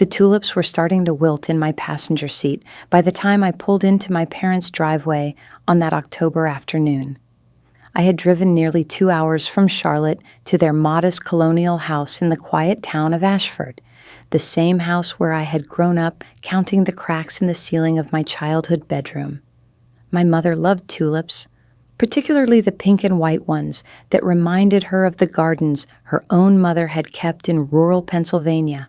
The tulips were starting to wilt in my passenger seat by the time I pulled into my parents' driveway on that October afternoon. I had driven nearly 2 hours from Charlotte to their modest colonial house in the quiet town of Ashford, the same house where I had grown up counting the cracks in the ceiling of my childhood bedroom. My mother loved tulips, particularly the pink and white ones that reminded her of the gardens her own mother had kept in rural Pennsylvania.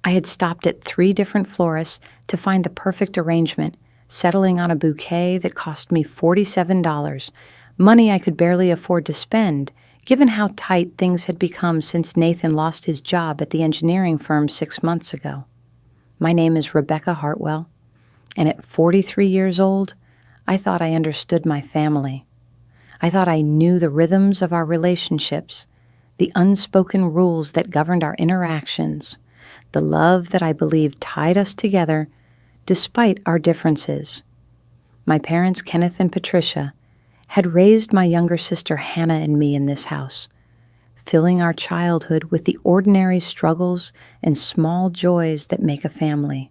I had stopped at 3 different florists to find the perfect arrangement, settling on a bouquet that cost me $47, money I could barely afford to spend, given how tight things had become since Nathan lost his job at the engineering firm 6 months ago. My name is Rebecca Hartwell, and at 43 years old, I thought I understood my family. I thought I knew the rhythms of our relationships, the unspoken rules that governed our interactions, the love that I believed tied us together despite our differences. My parents, Kenneth and Patricia, had raised my younger sister Hannah and me in this house, filling our childhood with the ordinary struggles and small joys that make a family.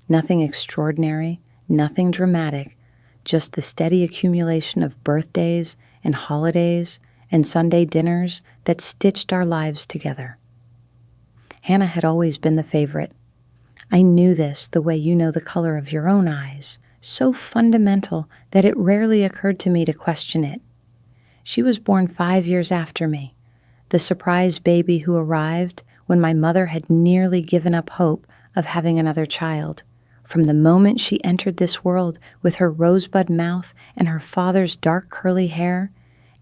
Nothing extraordinary, nothing dramatic, just the steady accumulation of birthdays and holidays and Sunday dinners that stitched our lives together. Hannah had always been the favorite. I knew this the way you know the color of your own eyes, so fundamental that it rarely occurred to me to question it. She was born 5 years after me, the surprise baby who arrived when my mother had nearly given up hope of having another child. From the moment she entered this world with her rosebud mouth and her father's dark curly hair,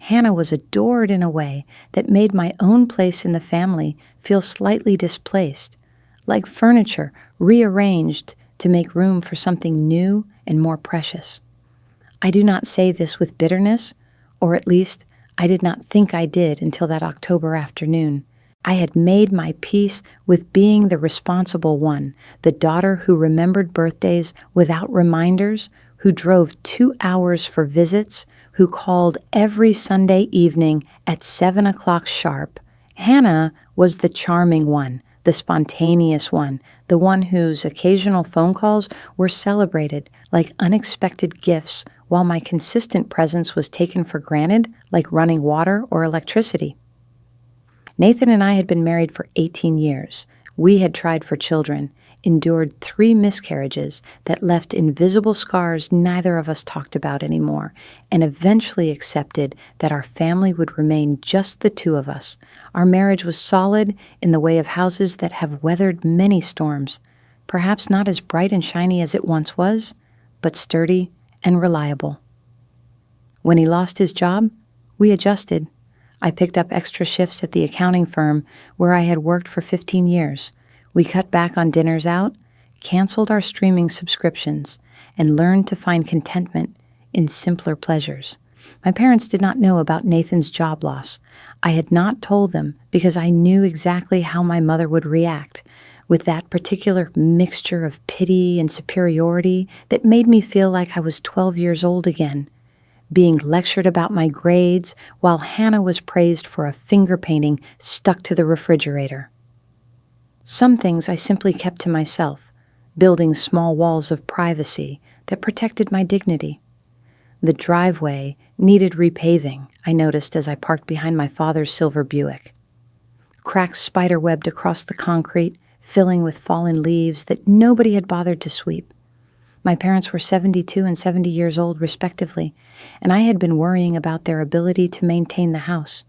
Hannah was adored in a way that made my own place in the family feel slightly displaced, like furniture rearranged to make room for something new and more precious. I do not say this with bitterness, or at least I did not think I did until that October afternoon. I had made my peace with being the responsible one, the daughter who remembered birthdays without reminders, who drove 2 hours for visits, who called every Sunday evening at 7 o'clock sharp. Hannah was the charming one, the spontaneous one, the one whose occasional phone calls were celebrated like unexpected gifts, while my consistent presence was taken for granted like running water or electricity. Nathan and I had been married for 18 years. We had tried for children, endured 3 miscarriages that left invisible scars neither of us talked about anymore, and eventually accepted that our family would remain just the 2 of us. Our marriage was solid in the way of houses that have weathered many storms, perhaps not as bright and shiny as it once was, but sturdy and reliable. When he lost his job, we adjusted. I picked up extra shifts at the accounting firm where I had worked for 15 years. We cut back on dinners out, canceled our streaming subscriptions, and learned to find contentment in simpler pleasures. My parents did not know about Nathan's job loss. I had not told them because I knew exactly how my mother would react, with that particular mixture of pity and superiority that made me feel like I was 12 years old again, being lectured about my grades while Hannah was praised for a finger painting stuck to the refrigerator. Some things I simply kept to myself, building small walls of privacy that protected my dignity. The driveway needed repaving, I noticed as I parked behind my father's silver Buick. Cracks spiderwebbed across the concrete, filling with fallen leaves that nobody had bothered to sweep. My parents were 72 and 70 years old, respectively, and I had been worrying about their ability to maintain the house.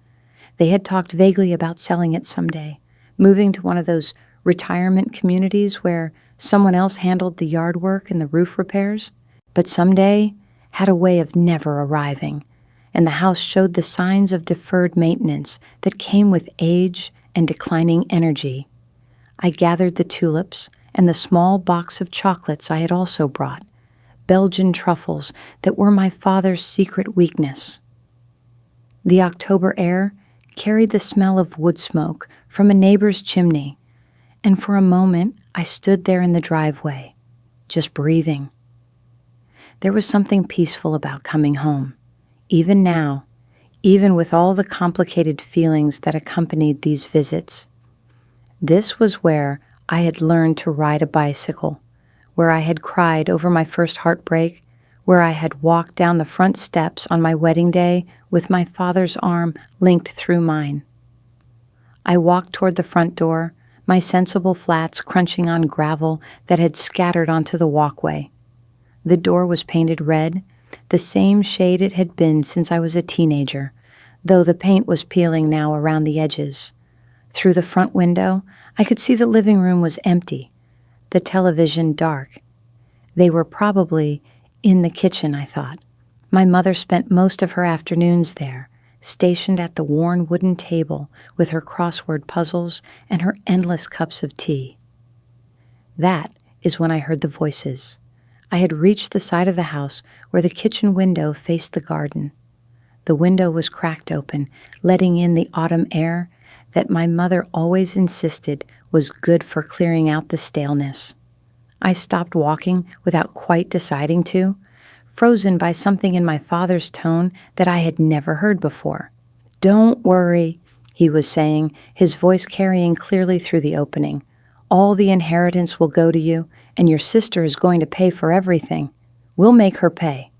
They had talked vaguely about selling it someday, moving to one of those retirement communities where someone else handled the yard work and the roof repairs, but someday had a way of never arriving, and the house showed the signs of deferred maintenance that came with age and declining energy. I gathered the tulips and the small box of chocolates I had also brought, Belgian truffles that were my father's secret weakness. The October air carried the smell of wood smoke from a neighbor's chimney, and for a moment I stood there in the driveway, just breathing. There was something peaceful about coming home, even now, even with all the complicated feelings that accompanied these visits. This was where I had learned to ride a bicycle, where I had cried over my first heartbreak, where I had walked down the front steps on my wedding day with my father's arm linked through mine. I walked toward the front door, my sensible flats crunching on gravel that had scattered onto the walkway. The door was painted red, the same shade it had been since I was a teenager, though the paint was peeling now around the edges. Through the front window, I could see the living room was empty, the television dark. They were probably in the kitchen, I thought. My mother spent most of her afternoons there, stationed at the worn wooden table with her crossword puzzles and her endless cups of tea. That is when I heard the voices. I had reached the side of the house where the kitchen window faced the garden. The window was cracked open, letting in the autumn air that my mother always insisted was good for clearing out the staleness. I stopped walking without quite deciding to, frozen by something in my father's tone that I had never heard before. "Don't worry," he was saying, his voice carrying clearly through the opening. "All the inheritance will go to you, and your sister is going to pay for everything. We'll make her pay."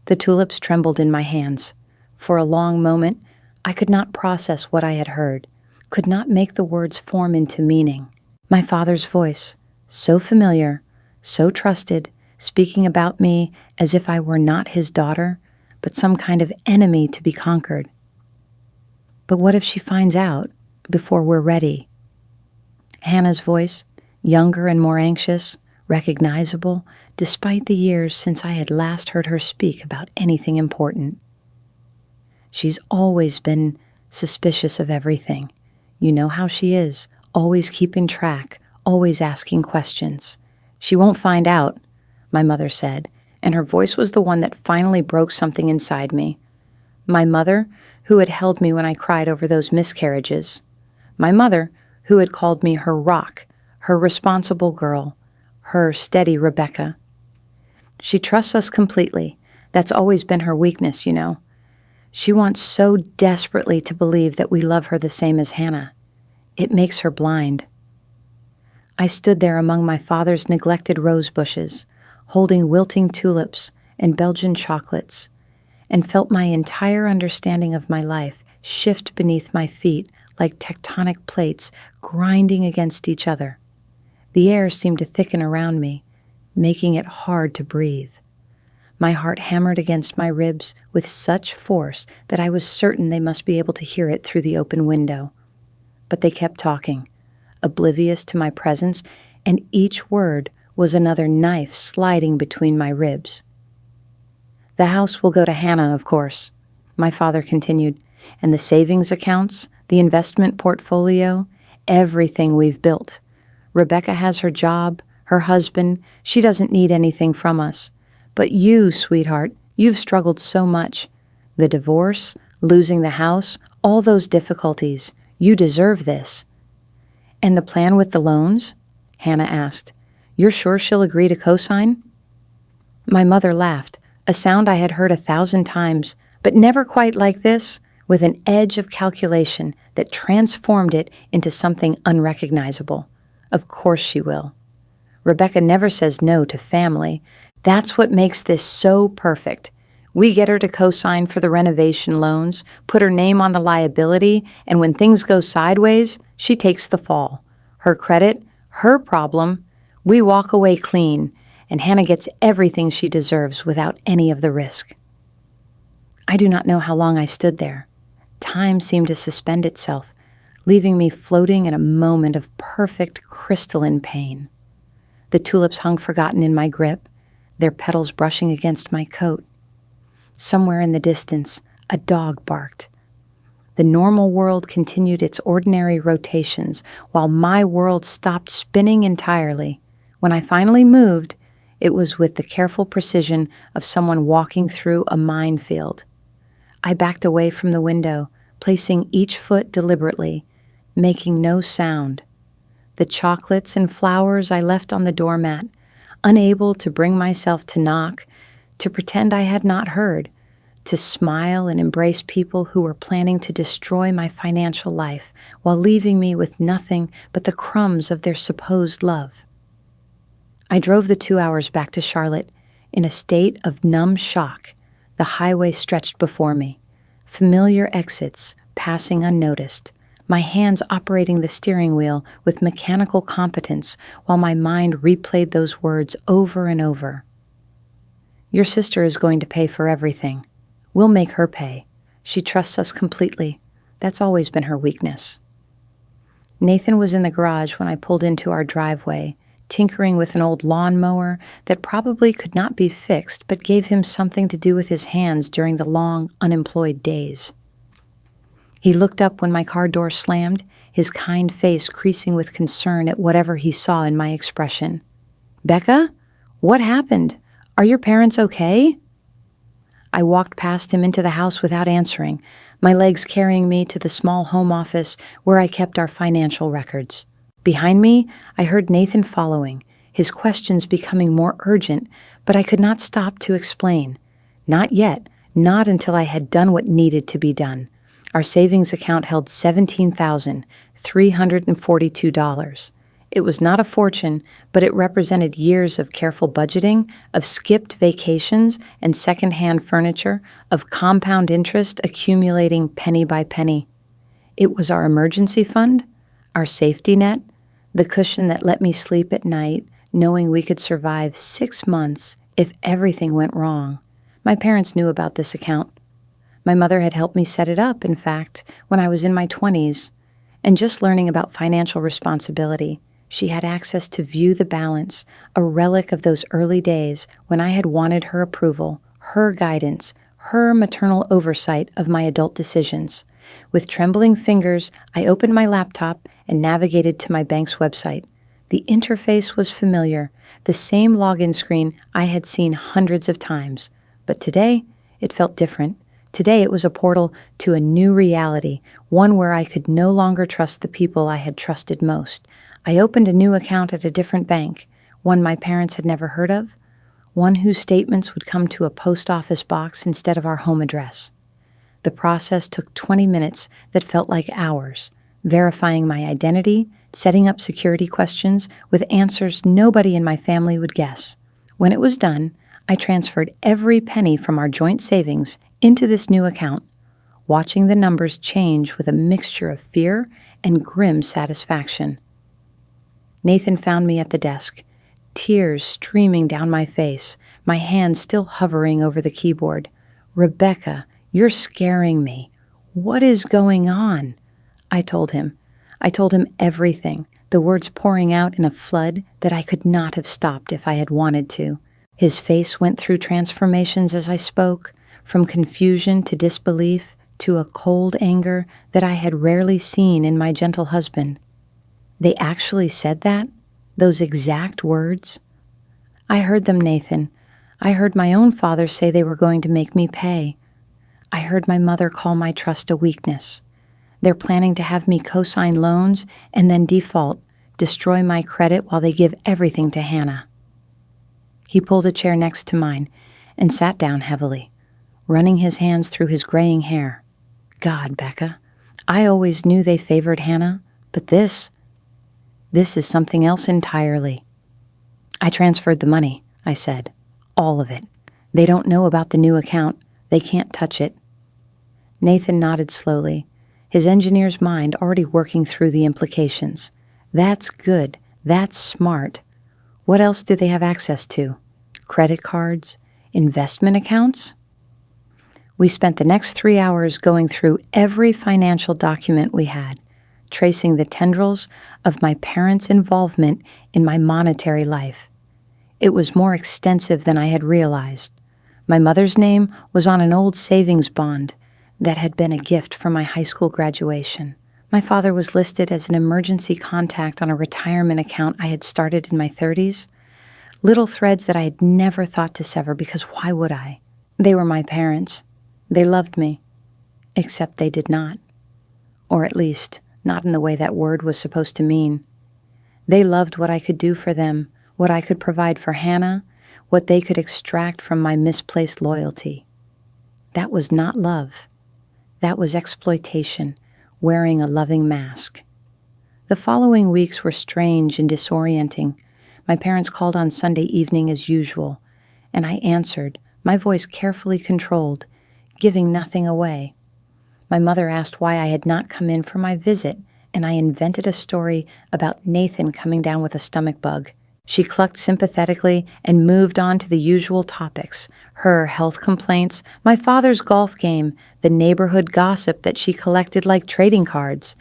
The tulips trembled in my hands. For a long moment, I could not process what I had heard, could not make the words form into meaning. My father's voice, so familiar, so trusted, speaking about me as if I were not his daughter, but some kind of enemy to be conquered. But what if she finds out before we're ready? Hannah's voice, younger and more anxious, recognizable, despite the years since I had last heard her speak about anything important. She's always been suspicious of everything. You know how she is, always keeping track, always asking questions. "She won't find out," my mother said, and her voice was the one that finally broke something inside me. My mother, who had held me when I cried over those miscarriages. My mother, who had called me her rock, her responsible girl, her steady Rebecca. She trusts us completely. That's always been her weakness, you know. She wants so desperately to believe that we love her the same as Hannah. It makes her blind. I stood there among my father's neglected rose bushes, holding wilting tulips and Belgian chocolates, and felt my entire understanding of my life shift beneath my feet like tectonic plates grinding against each other. The air seemed to thicken around me, making it hard to breathe. My heart hammered against my ribs with such force that I was certain they must be able to hear it through the open window. But they kept talking, oblivious to my presence, and each word was another knife sliding between my ribs. "The house will go to Hannah, of course," my father continued, "and the savings accounts, the investment portfolio, everything we've built. Rebecca has her job, her husband. She doesn't need anything from us. But you, sweetheart, you've struggled so much. The divorce, losing the house, all those difficulties. You deserve this." "And the plan with the loans?" Hannah asked. "You're sure she'll agree to co-sign?" My mother laughed, a sound I had heard 1,000 times, but never quite like this, with an edge of calculation that transformed it into something unrecognizable. "Of course she will. Rebecca never says no to family. That's what makes this so perfect. We get her to co-sign for the renovation loans, put her name on the liability, and when things go sideways, she takes the fall. Her credit, her problem. We walk away clean, and Hannah gets everything she deserves without any of the risk." I do not know how long I stood there. Time seemed to suspend itself, leaving me floating in a moment of perfect crystalline pain. The tulips hung forgotten in my grip, their petals brushing against my coat. Somewhere in the distance, a dog barked. The normal world continued its ordinary rotations, while my world stopped spinning entirely. When I finally moved, it was with the careful precision of someone walking through a minefield. I backed away from the window, placing each foot deliberately, making no sound. The chocolates and flowers I left on the doormat, unable to bring myself to knock, to pretend I had not heard, to smile and embrace people who were planning to destroy my financial life while leaving me with nothing but the crumbs of their supposed love. I drove the 2 hours back to Charlotte in a state of numb shock. The highway stretched before me, familiar exits passing unnoticed, my hands operating the steering wheel with mechanical competence while my mind replayed those words over and over. Your sister is going to pay for everything. We'll make her pay. She trusts us completely. That's always been her weakness. Nathan was in the garage when I pulled into our driveway, tinkering with an old lawnmower that probably could not be fixed but gave him something to do with his hands during the long, unemployed days. He looked up when my car door slammed, his kind face creasing with concern at whatever he saw in my expression. "Becca? What happened? Are your parents okay?" I walked past him into the house without answering, my legs carrying me to the small home office where I kept our financial records. Behind me, I heard Nathan following, his questions becoming more urgent, but I could not stop to explain. Not yet, not until I had done what needed to be done. Our savings account held $17,342. It was not a fortune, but it represented years of careful budgeting, of skipped vacations and second-hand furniture, of compound interest accumulating penny by penny. It was our emergency fund, our safety net, the cushion that let me sleep at night, knowing we could survive 6 months if everything went wrong. My parents knew about this account. My mother had helped me set it up, in fact, when I was in my 20s. And just learning about financial responsibility, she had access to view the balance, a relic of those early days when I had wanted her approval, her guidance, her maternal oversight of my adult decisions. With trembling fingers, I opened my laptop and navigated to my bank's website. The interface was familiar, the same login screen I had seen hundreds of times. But today, it felt different. Today, it was a portal to a new reality, one where I could no longer trust the people I had trusted most. I opened a new account at a different bank, one my parents had never heard of, one whose statements would come to a post office box instead of our home address. The process took 20 minutes that felt like hours, verifying my identity, setting up security questions with answers nobody in my family would guess. When it was done, I transferred every penny from our joint savings into this new account, watching the numbers change with a mixture of fear and grim satisfaction. Nathan found me at the desk, tears streaming down my face, my hand still hovering over the keyboard. "Rebecca, you're scaring me. What is going on?" I told him. I told him everything, the words pouring out in a flood that I could not have stopped if I had wanted to. His face went through transformations as I spoke, from confusion to disbelief to a cold anger that I had rarely seen in my gentle husband. They actually said that? Those exact words? I heard them, Nathan. I heard my own father say they were going to make me pay. I heard my mother call my trust a weakness. They're planning to have me co-sign loans and then default, destroy my credit while they give everything to Hannah. He pulled a chair next to mine and sat down heavily, running his hands through his graying hair. God, Becca, I always knew they favored Hannah, but this is something else entirely. I transferred the money, I said. All of it. They don't know about the new account. They can't touch it. Nathan nodded slowly, his engineer's mind already working through the implications. That's good. That's smart. What else do they have access to? Credit cards? Investment accounts? We spent the next 3 hours going through every financial document we had, tracing the tendrils of my parents' involvement in my monetary life. It was more extensive than I had realized. My mother's name was on an old savings bond that had been a gift for my high school graduation. My father was listed as an emergency contact on a retirement account I had started in my 30s. Little threads that I had never thought to sever because why would I? They were my parents. They loved me. Except they did not. Or at least, not in the way that word was supposed to mean. They loved what I could do for them, what I could provide for Hannah, what they could extract from my misplaced loyalty. That was not love. That was exploitation, wearing a loving mask. The following weeks were strange and disorienting. My parents called on Sunday evening as usual, and I answered, my voice carefully controlled, giving nothing away. My mother asked why I had not come in for my visit, and I invented a story about Nathan coming down with a stomach bug. She clucked sympathetically and moved on to the usual topics, her health complaints, my father's golf game, the neighborhood gossip that she collected like trading cards.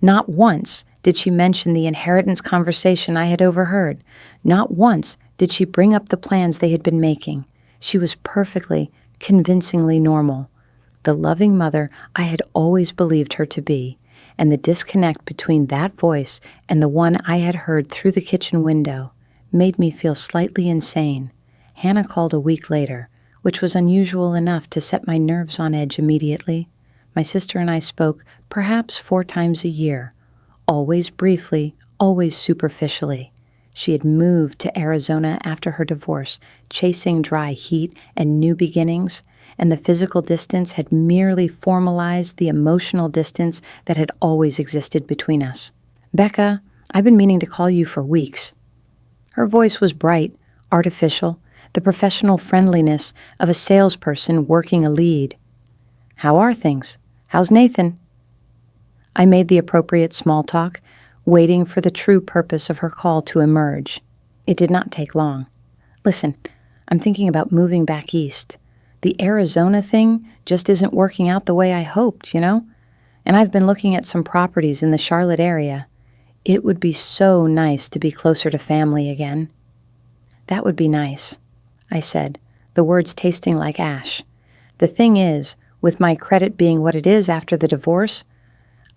Not once did she mention the inheritance conversation I had overheard. Not once did she bring up the plans they had been making. She was perfectly, convincingly normal, the loving mother I had always believed her to be, and the disconnect between that voice and the one I had heard through the kitchen window made me feel slightly insane. Hannah called a week later, which was unusual enough to set my nerves on edge immediately. My sister and I spoke perhaps 4 times a year, always briefly, always superficially. She had moved to Arizona after her divorce, chasing dry heat and new beginnings, and the physical distance had merely formalized the emotional distance that had always existed between us. "Becca, I've been meaning to call you for weeks." Her voice was bright, artificial, the professional friendliness of a salesperson working a lead. "How are things? How's Nathan?" I made the appropriate small talk, waiting for the true purpose of her call to emerge. It did not take long. "Listen, I'm thinking about moving back east. The Arizona thing just isn't working out the way I hoped, you know? And I've been looking at some properties in the Charlotte area. It would be so nice to be closer to family again." "That would be nice," I said, the words tasting like ash. "The thing is, with my credit being what it is after the divorce,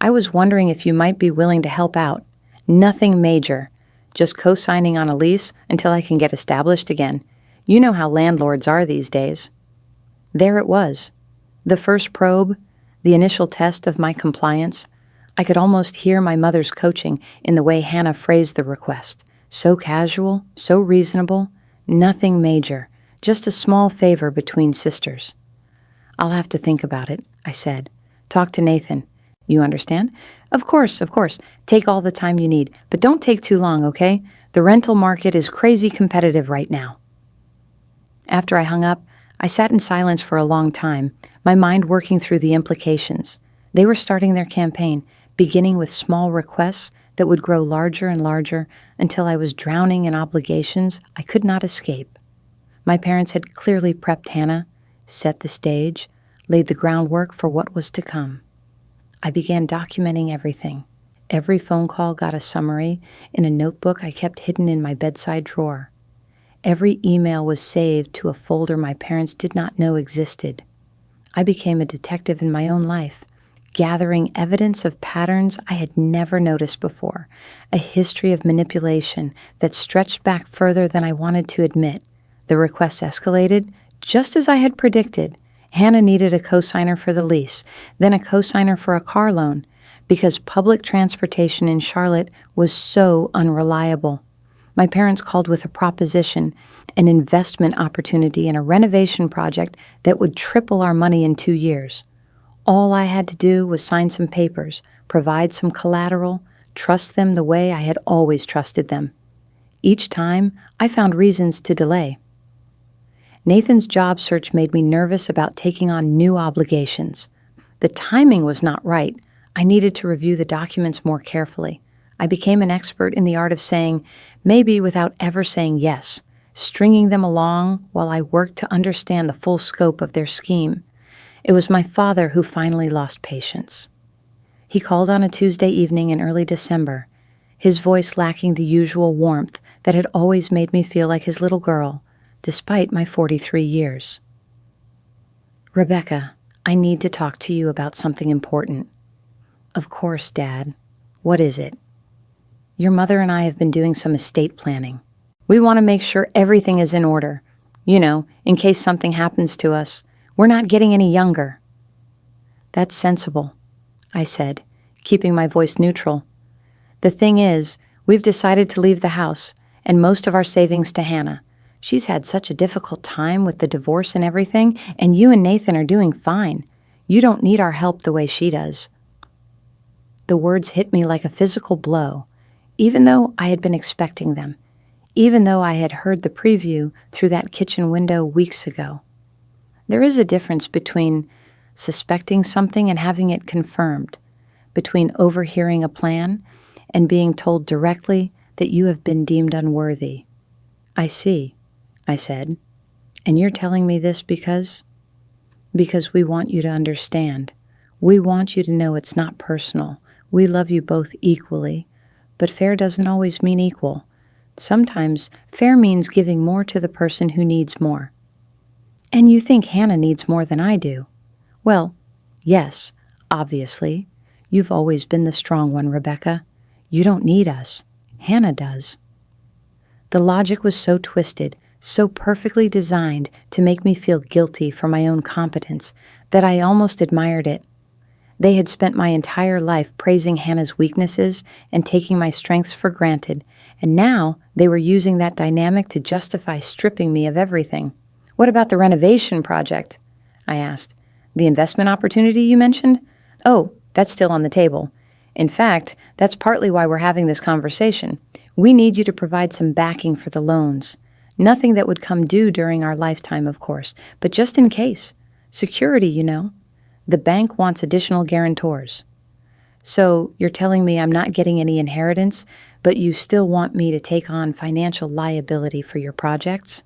I was wondering if you might be willing to help out. Nothing major, just co-signing on a lease until I can get established again. You know how landlords are these days." There it was, the first probe, the initial test of my compliance. I could almost hear my mother's coaching in the way Hannah phrased the request. So casual, so reasonable, nothing major, just a small favor between sisters. "I'll have to think about it," I said. "Talk to Nathan. You understand?" Of course. Take all the time you need, but don't take too long, okay? The rental market is crazy competitive right now." After I hung up, I sat in silence for a long time, my mind working through the implications. They were starting their campaign, beginning with small requests that would grow larger and larger until I was drowning in obligations I could not escape. My parents had clearly prepped Hannah, set the stage, laid the groundwork for what was to come. I began documenting everything. Every phone call got a summary in a notebook I kept hidden in my bedside drawer. Every email was saved to a folder my parents did not know existed. I became a detective in my own life, gathering evidence of patterns I had never noticed before, a history of manipulation that stretched back further than I wanted to admit. The requests escalated, just as I had predicted. Hannah needed a co-signer for the lease, then a co-signer for a car loan, because public transportation in Charlotte was so unreliable. My parents called with a proposition, an investment opportunity in a renovation project that would triple our money in 2 years. All I had to do was sign some papers, provide some collateral, trust them the way I had always trusted them. Each time, I found reasons to delay. Nathan's job search made me nervous about taking on new obligations. The timing was not right. I needed to review the documents more carefully. I became an expert in the art of saying maybe without ever saying yes, stringing them along while I worked to understand the full scope of their scheme. It was my father who finally lost patience. He called on a Tuesday evening in early December, his voice lacking the usual warmth that had always made me feel like his little girl, despite my 43 years. "Rebecca, I need to talk to you about something important." "Of course, Dad. What is it?" "Your mother and I have been doing some estate planning. We want to make sure everything is in order. You know, in case something happens to us. We're not getting any younger." "That's sensible," I said, keeping my voice neutral. "The thing is, we've decided to leave the house and most of our savings to Hannah. She's had such a difficult time with the divorce and everything, and you and Nathan are doing fine. You don't need our help the way she does." The words hit me like a physical blow, even though I had been expecting them, even though I had heard the preview through that kitchen window weeks ago. There is a difference between suspecting something and having it confirmed, between overhearing a plan and being told directly that you have been deemed unworthy. "I see," I said. "And you're telling me this because?" "Because we want you to understand. We want you to know it's not personal. We love you both equally, but fair doesn't always mean equal. Sometimes fair means giving more to the person who needs more." "And you think Hannah needs more than I do?" "Well, yes, obviously. You've always been the strong one, Rebecca. You don't need us. Hannah does." The logic was so twisted, so perfectly designed to make me feel guilty for my own competence, that I almost admired it. They had spent my entire life praising Hannah's weaknesses and taking my strengths for granted, and now they were using that dynamic to justify stripping me of everything. "What about the renovation project?" I asked. "The investment opportunity you mentioned?" "Oh, that's still on the table. In fact, that's partly why we're having this conversation. We need you to provide some backing for the loans. Nothing that would come due during our lifetime, of course, but just in case. Security, you know. The bank wants additional guarantors." "So you're telling me I'm not getting any inheritance, but you still want me to take on financial liability for your projects?"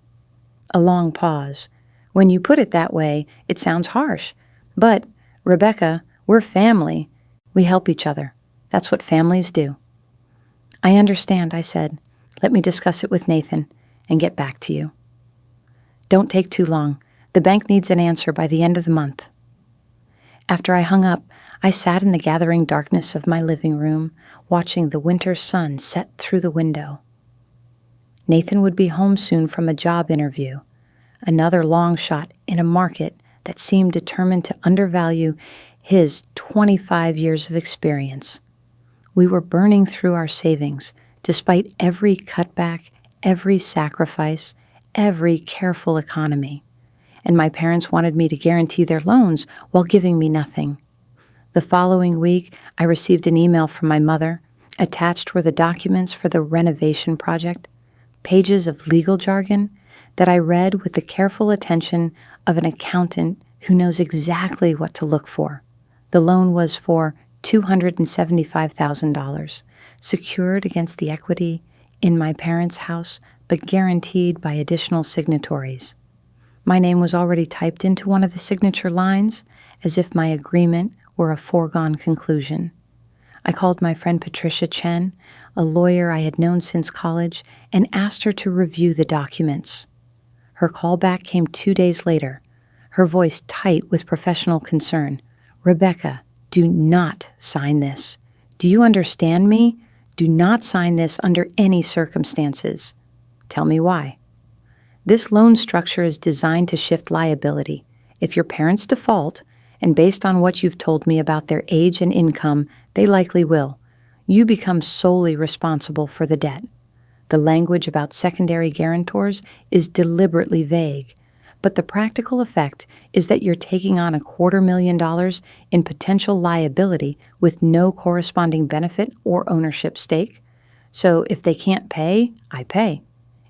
A long pause. "When you put it that way, it sounds harsh. But, Rebecca, we're family. We help each other. That's what families do." "I understand," I said. "Let me discuss it with Nathan and get back to you." "Don't take too long. The bank needs an answer by the end of the month." After I hung up, I sat in the gathering darkness of my living room, watching the winter sun set through the window. Nathan would be home soon from a job interview, another long shot in a market that seemed determined to undervalue his 25 years of experience. We were burning through our savings, despite every cutback, every sacrifice, every careful economy. And my parents wanted me to guarantee their loans while giving me nothing. The following week, I received an email from my mother. Attached were the documents for the renovation project, pages of legal jargon that I read with the careful attention of an accountant who knows exactly what to look for. The loan was for $275,000, secured against the equity in my parents' house, but guaranteed by additional signatories. My name was already typed into one of the signature lines, as if my agreement were a foregone conclusion. I called my friend Patricia Chen, a lawyer I had known since college, and asked her to review the documents. Her call back came 2 days later, her voice tight with professional concern. "Rebecca, do not sign this. Do you understand me? Do not sign this under any circumstances." "Tell me why." "This loan structure is designed to shift liability. If your parents default, and based on what you've told me about their age and income, they likely will, you become solely responsible for the debt. The language about secondary guarantors is deliberately vague, but the practical effect is that you're taking on $250,000 in potential liability with no corresponding benefit or ownership stake. So if they can't pay, I pay."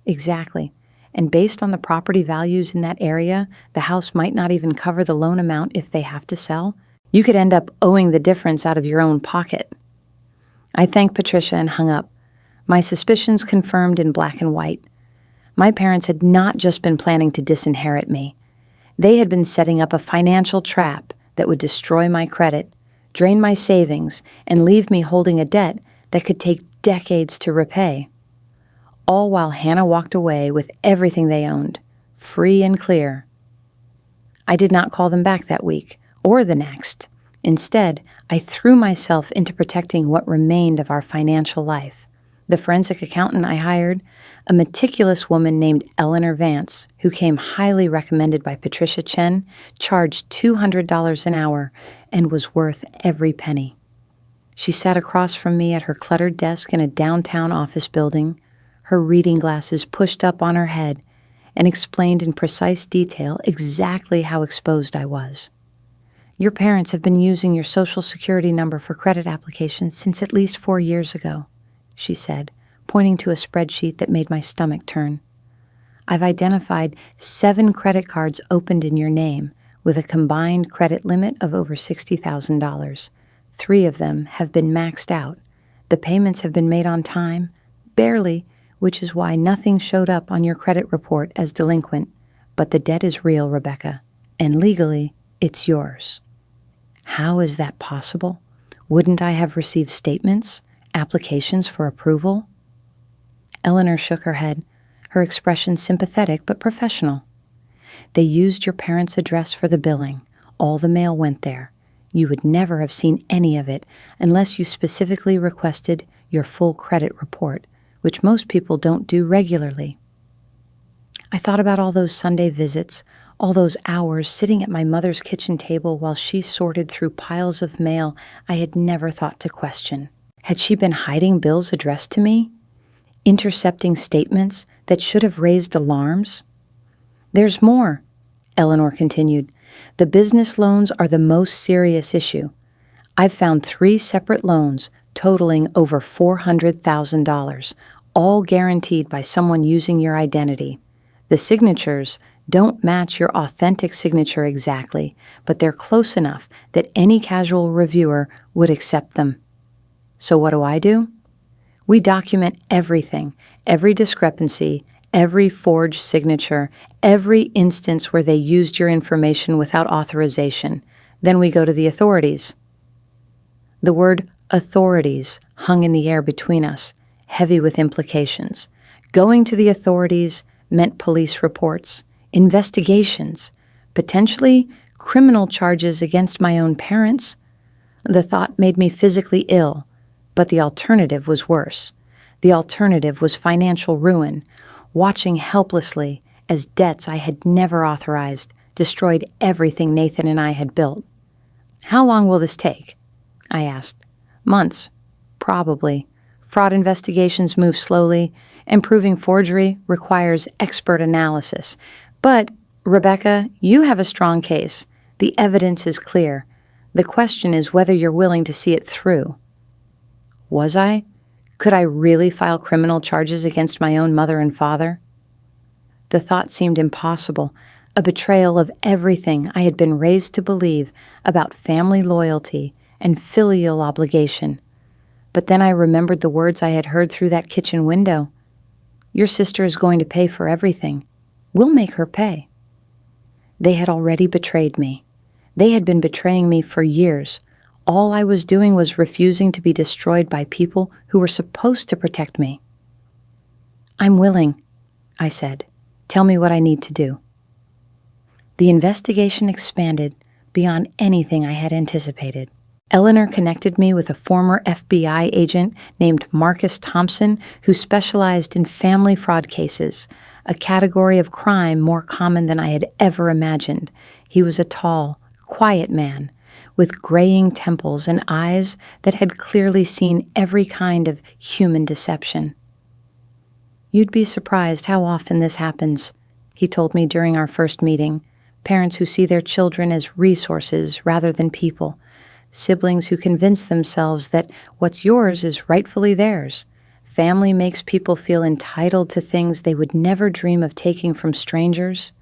"Exactly. And based on the property values in that area, the house might not even cover the loan amount if they have to sell. You could end up owing the difference out of your own pocket." I thanked Patricia and hung up, my suspicions confirmed in black and white. My parents had not just been planning to disinherit me. They had been setting up a financial trap that would destroy my credit, drain my savings, and leave me holding a debt that could take decades to repay. All while Hannah walked away with everything they owned, free and clear. I did not call them back that week, or the next. Instead, I threw myself into protecting what remained of our financial life. The forensic accountant I hired, a meticulous woman named Eleanor Vance, who came highly recommended by Patricia Chen, charged $200 an hour and was worth every penny. She sat across from me at her cluttered desk in a downtown office building, her reading glasses pushed up on her head, and explained in precise detail exactly how exposed I was. Your parents have been using your Social Security number for credit applications since at least 4 years ago, she said, pointing to a spreadsheet that made my stomach turn. I've identified 7 credit cards opened in your name with a combined credit limit of over $60,000. 3 of them have been maxed out. The payments have been made on time, barely, which is why nothing showed up on your credit report as delinquent. But the debt is real, Rebecca, and legally, it's yours. How is that possible? Wouldn't I have received statements, applications for approval? Eleanor shook her head, her expression sympathetic but professional. They used your parents' address for the billing. All the mail went there. You would never have seen any of it unless you specifically requested your full credit report, which most people don't do regularly. I thought about all those Sunday visits, all those hours sitting at my mother's kitchen table while she sorted through piles of mail I had never thought to question. Had she been hiding bills addressed to me? Intercepting statements that should have raised alarms? There's more, Eleanor continued. The business loans are the most serious issue. I've found 3 separate loans totaling over $400,000, all guaranteed by someone using your identity. The signatures don't match your authentic signature exactly, but they're close enough that any casual reviewer would accept them. So what do? We document everything, every discrepancy, every forged signature, every instance where they used your information without authorization. Then we go to the authorities. The word authorities hung in the air between us, heavy with implications. Going to the authorities meant police reports, investigations, potentially criminal charges against my own parents. The thought made me physically ill, but the alternative was worse. The alternative was financial ruin, watching helplessly as debts I had never authorized destroyed everything Nathan and I had built. How long will this take? I asked. Months, probably. Fraud investigations move slowly, and proving forgery requires expert analysis. But, Rebecca, you have a strong case. The evidence is clear. The question is whether you're willing to see it through. Was I? Could I really file criminal charges against my own mother and father? The thought seemed impossible, a betrayal of everything I had been raised to believe about family loyalty and filial obligation. But then I remembered the words I had heard through that kitchen window. Your sister is going to pay for everything. We'll make her pay. They had already betrayed me. They had been betraying me for years. All I was doing was refusing to be destroyed by people who were supposed to protect me. I'm willing, I said. Tell me what I need to do. The investigation expanded beyond anything I had anticipated. Eleanor connected me with a former FBI agent named Marcus Thompson who specialized in family fraud cases, a category of crime more common than I had ever imagined. He was a tall, quiet man with graying temples and eyes that had clearly seen every kind of human deception. You'd be surprised how often this happens, he told me during our first meeting. Parents who see their children as resources rather than people. Siblings who convince themselves that what's yours is rightfully theirs. Family makes people feel entitled to things they would never dream of taking from strangers.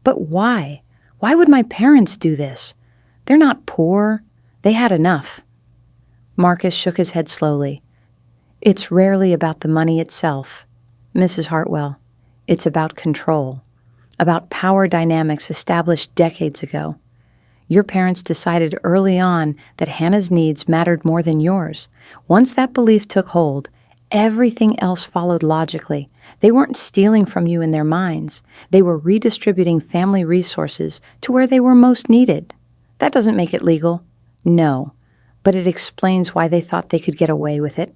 But why? Why would my parents do this? They're not poor. They had enough. Marcus shook his head slowly. It's rarely about the money itself, Mrs. Hartwell. It's about control, about power dynamics established decades ago. Your parents decided early on that Hannah's needs mattered more than yours. Once that belief took hold, everything else followed logically. They weren't stealing from you in their minds. They were redistributing family resources to where they were most needed. That doesn't make it legal. No, but it explains why they thought they could get away with it.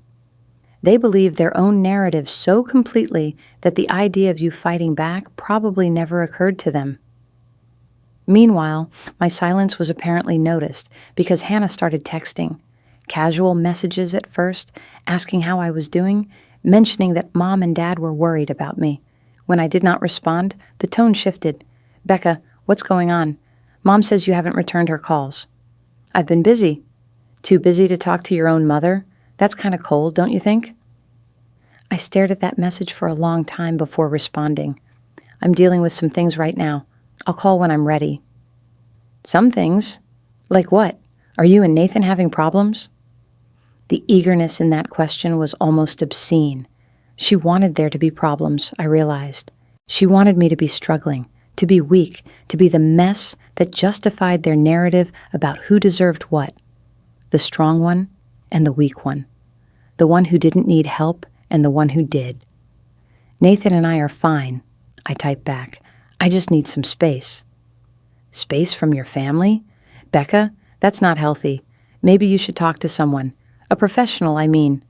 They believed their own narrative so completely that the idea of you fighting back probably never occurred to them. Meanwhile, my silence was apparently noticed because Hannah started texting. Casual messages at first, asking how I was doing, mentioning that Mom and Dad were worried about me. When I did not respond, the tone shifted. "Becca, what's going on? Mom says you haven't returned her calls." "I've been busy." "Too busy to talk to your own mother? That's kind of cold, don't you think?" I stared at that message for a long time before responding. "I'm dealing with some things right now. I'll call when I'm ready." "Some things? Like what? Are you and Nathan having problems?" The eagerness in that question was almost obscene. She wanted there to be problems, I realized. She wanted me to be struggling, to be weak, to be the mess that justified their narrative about who deserved what. The strong one and the weak one. The one who didn't need help and the one who did. "Nathan and I are fine," I typed back. "I just need some space." "Space from your family? Becca, that's not healthy. Maybe you should talk to someone. A professional, I mean."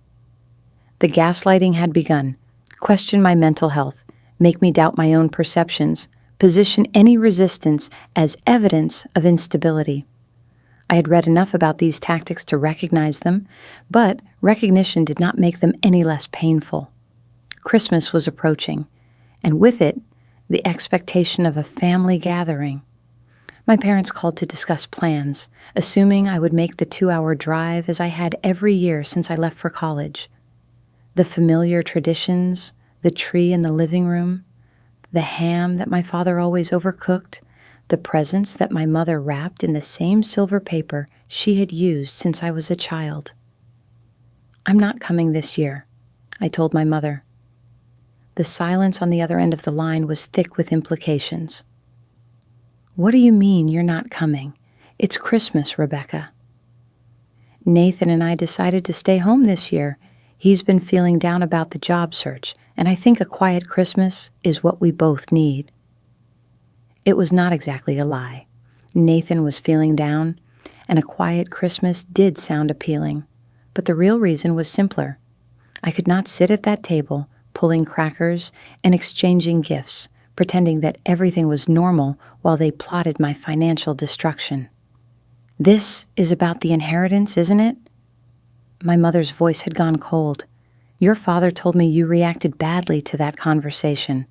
The gaslighting had begun. Question my mental health, make me doubt my own perceptions, position any resistance as evidence of instability. I had read enough about these tactics to recognize them, but recognition did not make them any less painful. Christmas was approaching, and with it, the expectation of a family gathering. My parents called to discuss plans, assuming I would make the 2-hour drive as I had every year since I left for college. The familiar traditions, the tree in the living room, the ham that my father always overcooked, the presents that my mother wrapped in the same silver paper she had used since I was a child. "I'm not coming this year," I told my mother. The silence on the other end of the line was thick with implications. "What do you mean you're not coming? It's Christmas, Rebecca." "Nathan and I decided to stay home this year. He's been feeling down about the job search, and I think a quiet Christmas is what we both need." It was not exactly a lie. Nathan was feeling down, and a quiet Christmas did sound appealing. But the real reason was simpler. I could not sit at that table, pulling crackers and exchanging gifts, pretending that everything was normal while they plotted my financial destruction. "This is about the inheritance, isn't it?" My mother's voice had gone cold. "Your father told me you reacted badly to that conversation."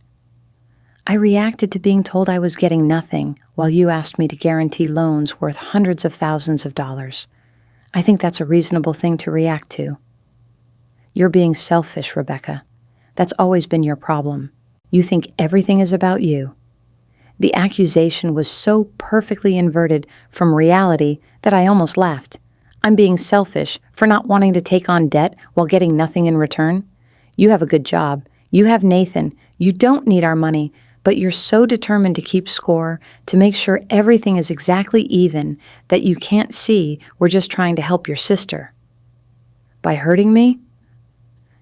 "I reacted to being told I was getting nothing while you asked me to guarantee loans worth hundreds of thousands of dollars. I think that's a reasonable thing to react to." "You're being selfish, Rebecca. That's always been your problem. You think everything is about you." The accusation was so perfectly inverted from reality that I almost laughed. "I'm being selfish for not wanting to take on debt while getting nothing in return? You have a good job. You have Nathan. You don't need our money, but you're so determined to keep score, to make sure everything is exactly even, that you can't see we're just trying to help your sister." "By hurting me?"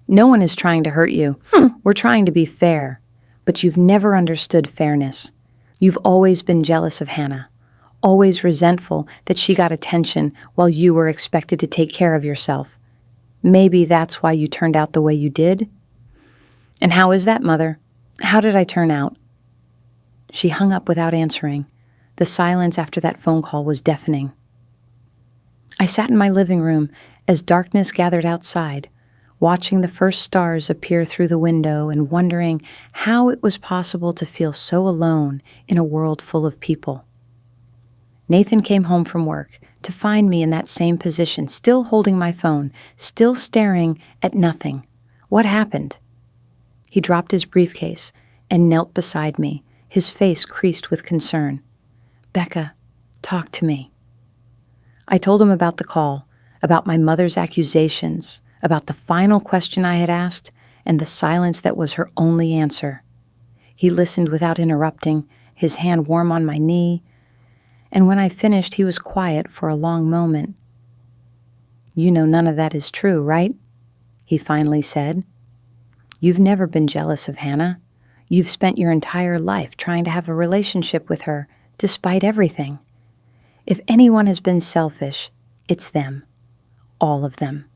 "No one is trying to hurt you. We're trying to be fair. But you've never understood fairness. You've always been jealous of Hannah, always resentful that she got attention while you were expected to take care of yourself. Maybe that's why you turned out the way you did." "And how is that, Mother? How did I turn out?" She hung up without answering. The silence after that phone call was deafening. I sat in my living room as darkness gathered outside, watching the first stars appear through the window and wondering how it was possible to feel so alone in a world full of people. Nathan came home from work to find me in that same position, still holding my phone, still staring at nothing. What happened? He dropped his briefcase and knelt beside me, his face creased with concern. "Becca, talk to me." I told him about the call, about my mother's accusations, about the final question I had asked, and the silence that was her only answer. He listened without interrupting, his hand warm on my knee, and when I finished, he was quiet for a long moment. "You know none of that is true, right?" he finally said. "You've never been jealous of Hannah. You've spent your entire life trying to have a relationship with her, despite everything. If anyone has been selfish, it's them. All of them."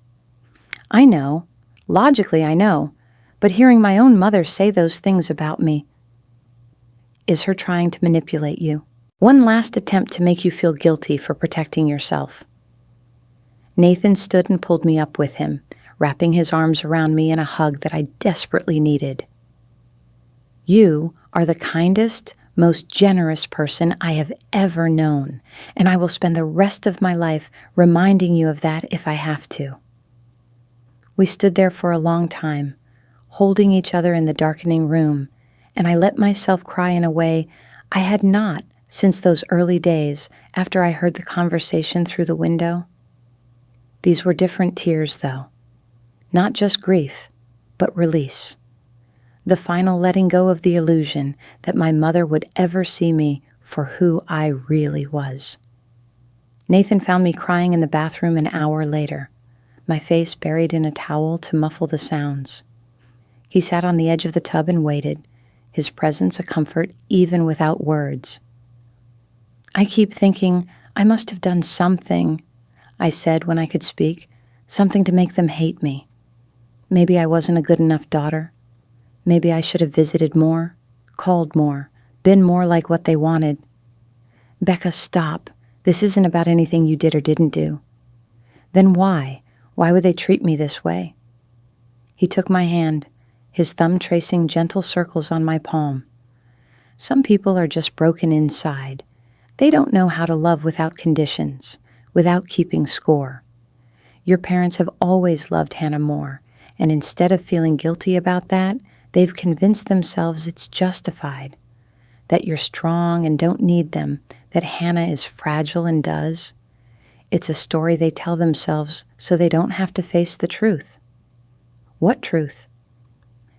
I know. Logically, I know. But hearing my own mother say those things about me. Is her trying to manipulate you? One last attempt to make you feel guilty for protecting yourself. Nathan stood and pulled me up with him, wrapping his arms around me in a hug that I desperately needed. You are the kindest, most generous person I have ever known, and I will spend the rest of my life reminding you of that if I have to." We stood there for a long time, holding each other in the darkening room, and I let myself cry in a way I had not since those early days after I heard the conversation through the window. These were different tears, though. Not just grief, but release. The final letting go of the illusion that my mother would ever see me for who I really was. Nathan found me crying in the bathroom an hour later, my face buried in a towel to muffle the sounds. He sat on the edge of the tub and waited, his presence a comfort even without words. "I keep thinking I must have done something," I said when I could speak, "something to make them hate me. Maybe I wasn't a good enough daughter. Maybe I should have visited more, called more, been more like what they wanted." "Becca, stop. This isn't about anything you did or didn't do." "Then why? Why would they treat me this way?" He took my hand, his thumb tracing gentle circles on my palm. "Some people are just broken inside. They don't know how to love without conditions, without keeping score. Your parents have always loved Hannah more, and instead of feeling guilty about that, they've convinced themselves it's justified, that you're strong and don't need them, that Hannah is fragile and does. It's a story they tell themselves so they don't have to face the truth." "What truth?"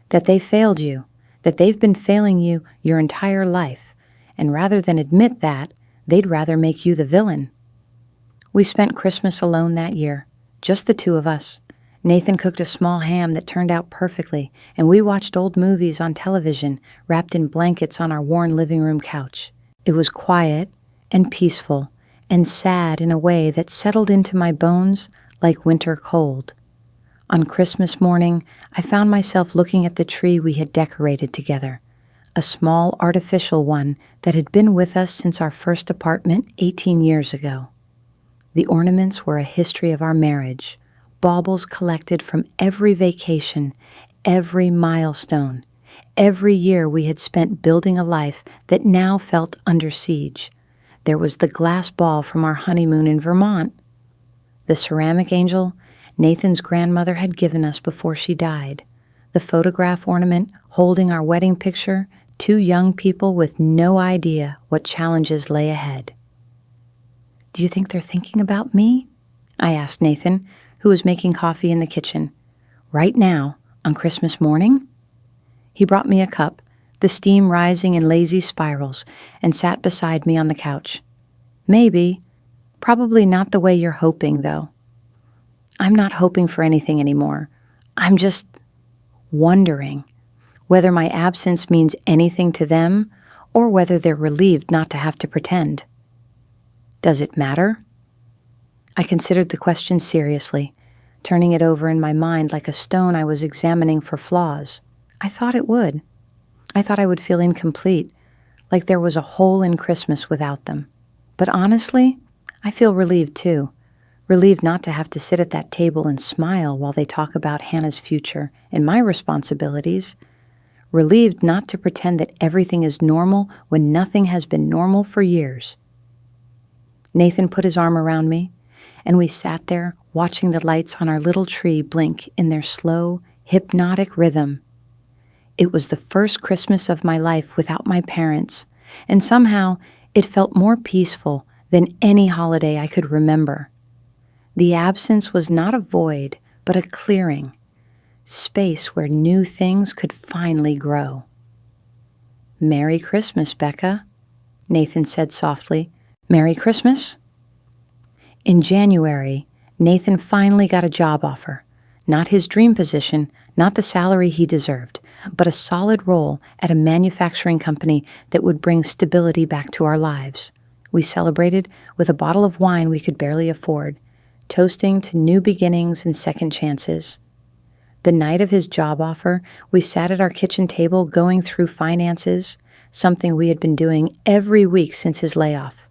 "That they failed you, that they've been failing you your entire life, and rather than admit that, they'd rather make you the villain." We spent Christmas alone that year, just the two of us. Nathan cooked a small ham that turned out perfectly, and we watched old movies on television, wrapped in blankets on our worn living room couch. It was quiet and peaceful and sad in a way that settled into my bones like winter cold. On Christmas morning, I found myself looking at the tree we had decorated together, a small artificial one that had been with us since our first apartment 18 years ago. The ornaments were a history of our marriage, baubles collected from every vacation, every milestone, every year we had spent building a life that now felt under siege. There was the glass ball from our honeymoon in Vermont. The ceramic angel Nathan's grandmother had given us before she died. The photograph ornament holding our wedding picture, two young people with no idea what challenges lay ahead. "Do you think they're thinking about me?" I asked Nathan, who was making coffee in the kitchen. "Right now, on Christmas morning?" He brought me a cup, the steam rising in lazy spirals, and sat beside me on the couch. "Maybe. Probably not the way you're hoping, though." "I'm not hoping for anything anymore. I'm just wondering whether my absence means anything to them or whether they're relieved not to have to pretend." "Does it matter?" I considered the question seriously, turning it over in my mind like a stone I was examining for flaws. I thought it would. I thought I would feel incomplete, like there was a hole in Christmas without them. But honestly, I feel relieved too. Relieved not to have to sit at that table and smile while they talk about Hannah's future and my responsibilities. Relieved not to pretend that everything is normal when nothing has been normal for years. Nathan put his arm around me, and we sat there watching the lights on our little tree blink in their slow, hypnotic rhythm. It was the first Christmas of my life without my parents, and somehow it felt more peaceful than any holiday I could remember. The absence was not a void, but a clearing, space where new things could finally grow. "Merry Christmas, Becca," Nathan said softly. "Merry Christmas?" In January, Nathan finally got a job offer. Not his dream position, not the salary he deserved, but a solid role at a manufacturing company that would bring stability back to our lives. We celebrated with a bottle of wine we could barely afford, toasting to new beginnings and second chances. The night of his job offer, we sat at our kitchen table going through finances, something we had been doing every week since his layoff.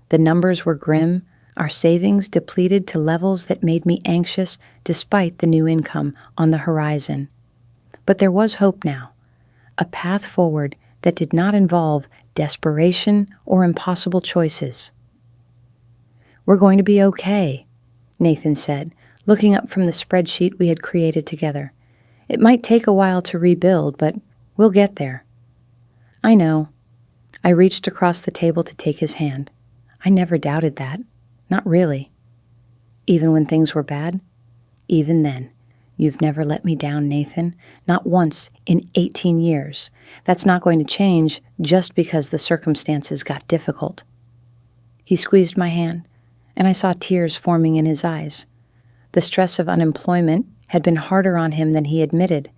The numbers were grim, our savings depleted to levels that made me anxious despite the new income on the horizon. But there was hope now, a path forward that did not involve desperation or impossible choices. "We're going to be okay," Nathan said, looking up from the spreadsheet we had created together. "It might take a while to rebuild, but we'll get there." "I know." I reached across the table to take his hand. I never doubted that. Not really. "Even when things were bad?" "Even then. You've never let me down, Nathan. Not once in 18 years. That's not going to change just because the circumstances got difficult." He squeezed my hand, and I saw tears forming in his eyes. The stress of unemployment had been harder on him than he admitted,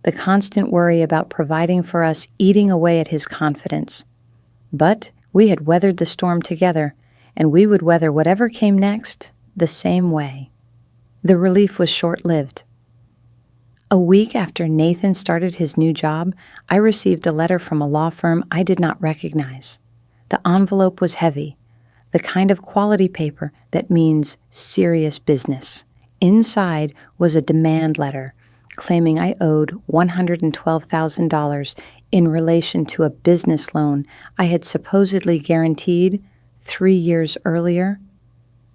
the constant worry about providing for us eating away at his confidence. But we had weathered the storm together, and we would weather whatever came next the same way. The relief was short-lived. A week after Nathan started his new job, I received a letter from a law firm I did not recognize. The envelope was heavy, the kind of quality paper that means serious business. Inside was a demand letter claiming I owed $112,000 in relation to a business loan I had supposedly guaranteed 3 years earlier.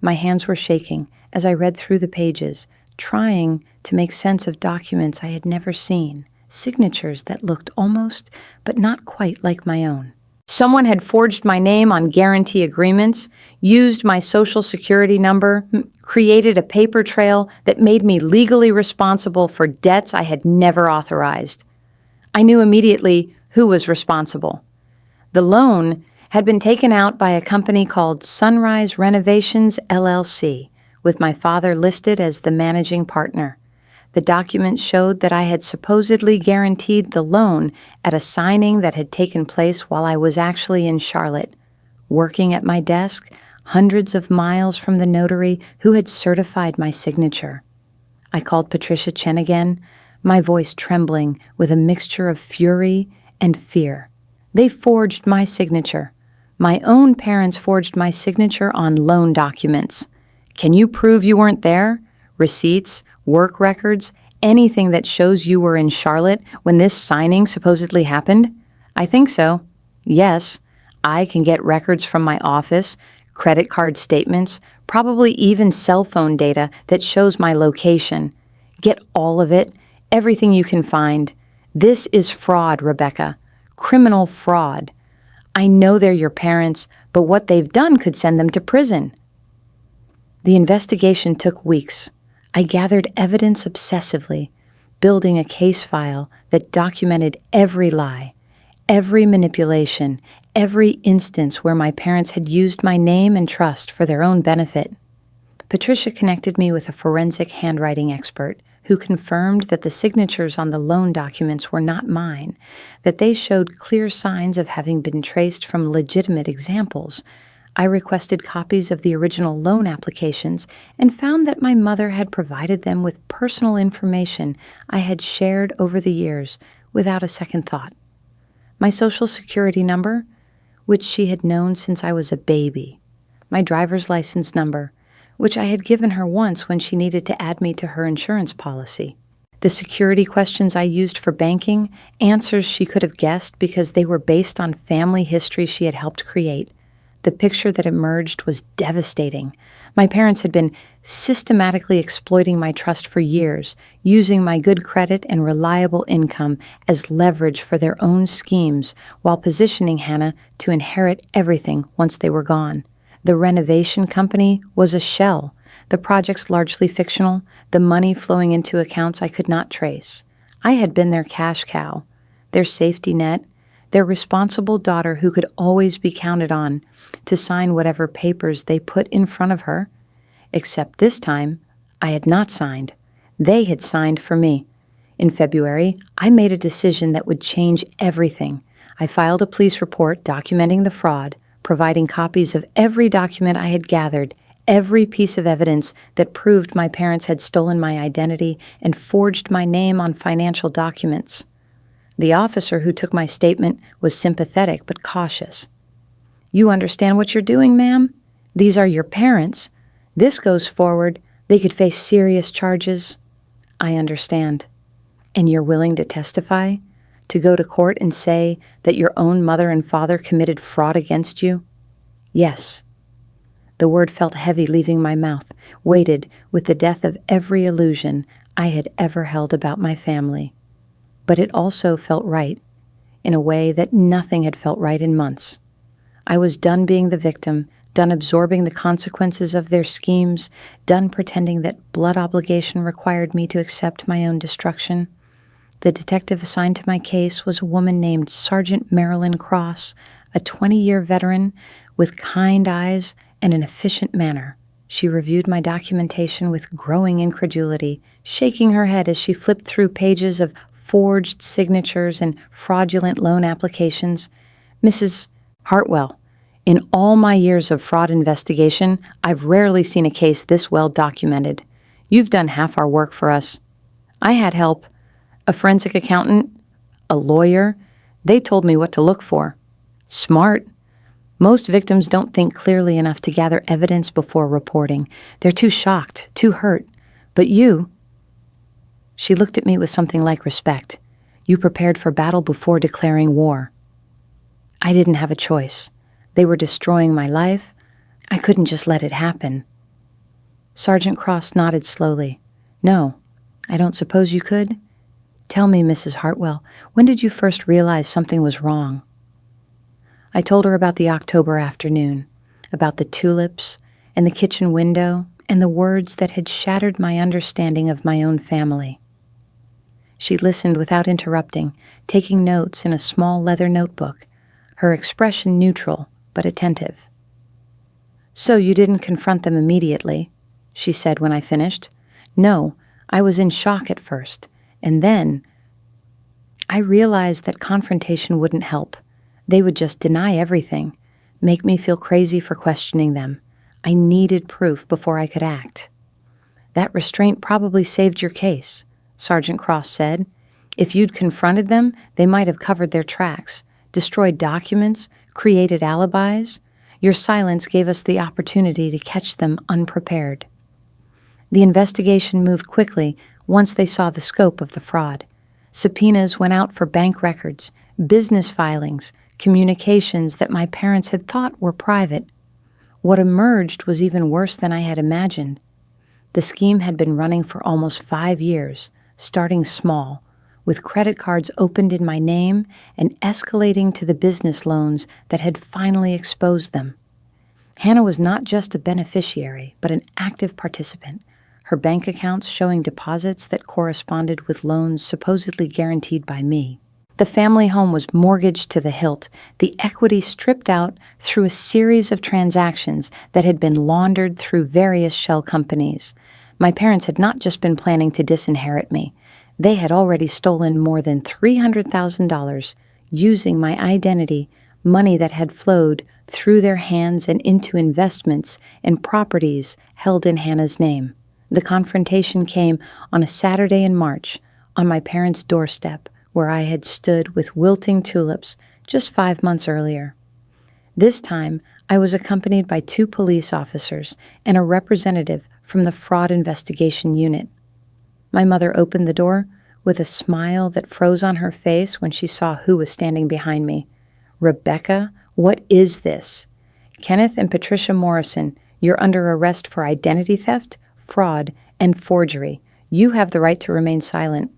My hands were shaking as I read through the pages, trying to make sense of documents I had never seen, signatures that looked almost, but not quite like my own. Someone had forged my name on guarantee agreements, used my social security number, created a paper trail that made me legally responsible for debts I had never authorized. I knew immediately who was responsible. The loan had been taken out by a company called Sunrise Renovations, LLC, with my father listed as the managing partner. The documents showed that I had supposedly guaranteed the loan at a signing that had taken place while I was actually in Charlotte, working at my desk, hundreds of miles from the notary who had certified my signature. I called Patricia Chen again, my voice trembling with a mixture of fury and fear. They forged my signature. My own parents forged my signature on loan documents. Can you prove you weren't there? Receipts, work records, anything that shows you were in Charlotte when this signing supposedly happened? I think so. Yes, I can get records from my office, credit card statements, probably even cell phone data that shows my location. Get all of it, everything you can find. This is fraud, Rebecca. Criminal fraud. I know they're your parents, but what they've done could send them to prison. The investigation took weeks. I gathered evidence obsessively, building a case file that documented every lie, every manipulation, every instance where my parents had used my name and trust for their own benefit. Patricia connected me with a forensic handwriting expert who confirmed that the signatures on the loan documents were not mine, that they showed clear signs of having been traced from legitimate examples. I requested copies of the original loan applications and found that my mother had provided them with personal information I had shared over the years without a second thought. My social security number, which she had known since I was a baby. My driver's license number, which I had given her once when she needed to add me to her insurance policy. The security questions I used for banking, answers she could have guessed because they were based on family history she had helped create. The picture that emerged was devastating. My parents had been systematically exploiting my trust for years, using my good credit and reliable income as leverage for their own schemes, while positioning Hannah to inherit everything once they were gone. The renovation company was a shell, the projects largely fictional, the money flowing into accounts I could not trace. I had been their cash cow, their safety net, their responsible daughter who could always be counted on to sign whatever papers they put in front of her. Except this time, I had not signed. They had signed for me. In February, I made a decision that would change everything. I filed a police report documenting the fraud, providing copies of every document I had gathered, every piece of evidence that proved my parents had stolen my identity and forged my name on financial documents. The officer who took my statement was sympathetic but cautious. "You understand what you're doing, ma'am? These are your parents. This goes forward. They could face serious charges." "I understand." "And you're willing to testify? To go to court and say that your own mother and father committed fraud against you? Yes. The word felt heavy leaving my mouth, weighted with the death of every illusion I had ever held about my family. But it also felt right, in a way that nothing had felt right in months. I was done being the victim, done absorbing the consequences of their schemes, done pretending that blood obligation required me to accept my own destruction. The detective assigned to my case was a woman named Sergeant Marilyn Cross, a 20-year veteran with kind eyes and an efficient manner. She reviewed my documentation with growing incredulity, shaking her head as she flipped through pages of forged signatures and fraudulent loan applications. Mrs. Hartwell, in all my years of fraud investigation, I've rarely seen a case this well documented. You've done half our work for us. I had help. A forensic accountant, a lawyer. They told me what to look for. Smart. Most victims don't think clearly enough to gather evidence before reporting. They're too shocked, too hurt. But you... She looked at me with something like respect. You prepared for battle before declaring war. I didn't have a choice. They were destroying my life. I couldn't just let it happen. Sergeant Cross nodded slowly. No, I don't suppose you could? Tell me, Mrs. Hartwell, when did you first realize something was wrong? I told her about the October afternoon, about the tulips and the kitchen window and the words that had shattered my understanding of my own family. She listened without interrupting, taking notes in a small leather notebook, her expression neutral but attentive. So you didn't confront them immediately, she said when I finished. No, I was in shock at first. And then I realized that confrontation wouldn't help. They would just deny everything, make me feel crazy for questioning them. I needed proof before I could act. That restraint probably saved your case, Sergeant Cross said. If you'd confronted them, they might have covered their tracks, destroyed documents, created alibis. Your silence gave us the opportunity to catch them unprepared. The investigation moved quickly once they saw the scope of the fraud. Subpoenas went out for bank records, business filings, communications that my parents had thought were private. What emerged was even worse than I had imagined. The scheme had been running for almost 5 years, starting small, with credit cards opened in my name and escalating to the business loans that had finally exposed them. Hannah was not just a beneficiary, but an active participant, her bank accounts showing deposits that corresponded with loans supposedly guaranteed by me. The family home was mortgaged to the hilt, the equity stripped out through a series of transactions that had been laundered through various shell companies. My parents had not just been planning to disinherit me. They had already stolen more than $300,000 using my identity, money that had flowed through their hands and into investments and properties held in Hannah's name. The confrontation came on a Saturday in March, on my parents' doorstep, where I had stood with wilting tulips just 5 months earlier. This time, I was accompanied by 2 police officers and a representative from the fraud investigation unit. My mother opened the door with a smile that froze on her face when she saw who was standing behind me. Rebecca, what is this? Kenneth and Patricia Morrison, you're under arrest for identity theft, fraud, and forgery. You have the right to remain silent.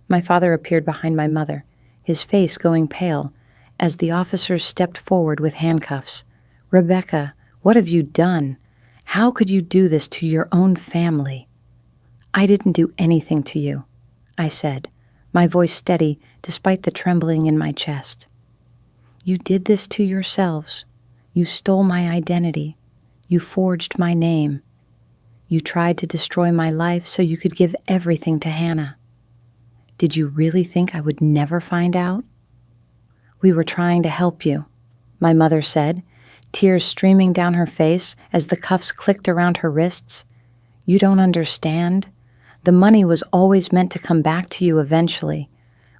My father appeared behind my mother, his face going pale, as the officers stepped forward with handcuffs. Rebecca, what have you done? How could you do this to your own family? I didn't do anything to you, I said, my voice steady despite the trembling in my chest. You did this to yourselves. You stole my identity. You forged my name. You tried to destroy my life so you could give everything to Hannah. Did you really think I would never find out? We were trying to help you, my mother said, tears streaming down her face as the cuffs clicked around her wrists. You don't understand. The money was always meant to come back to you eventually.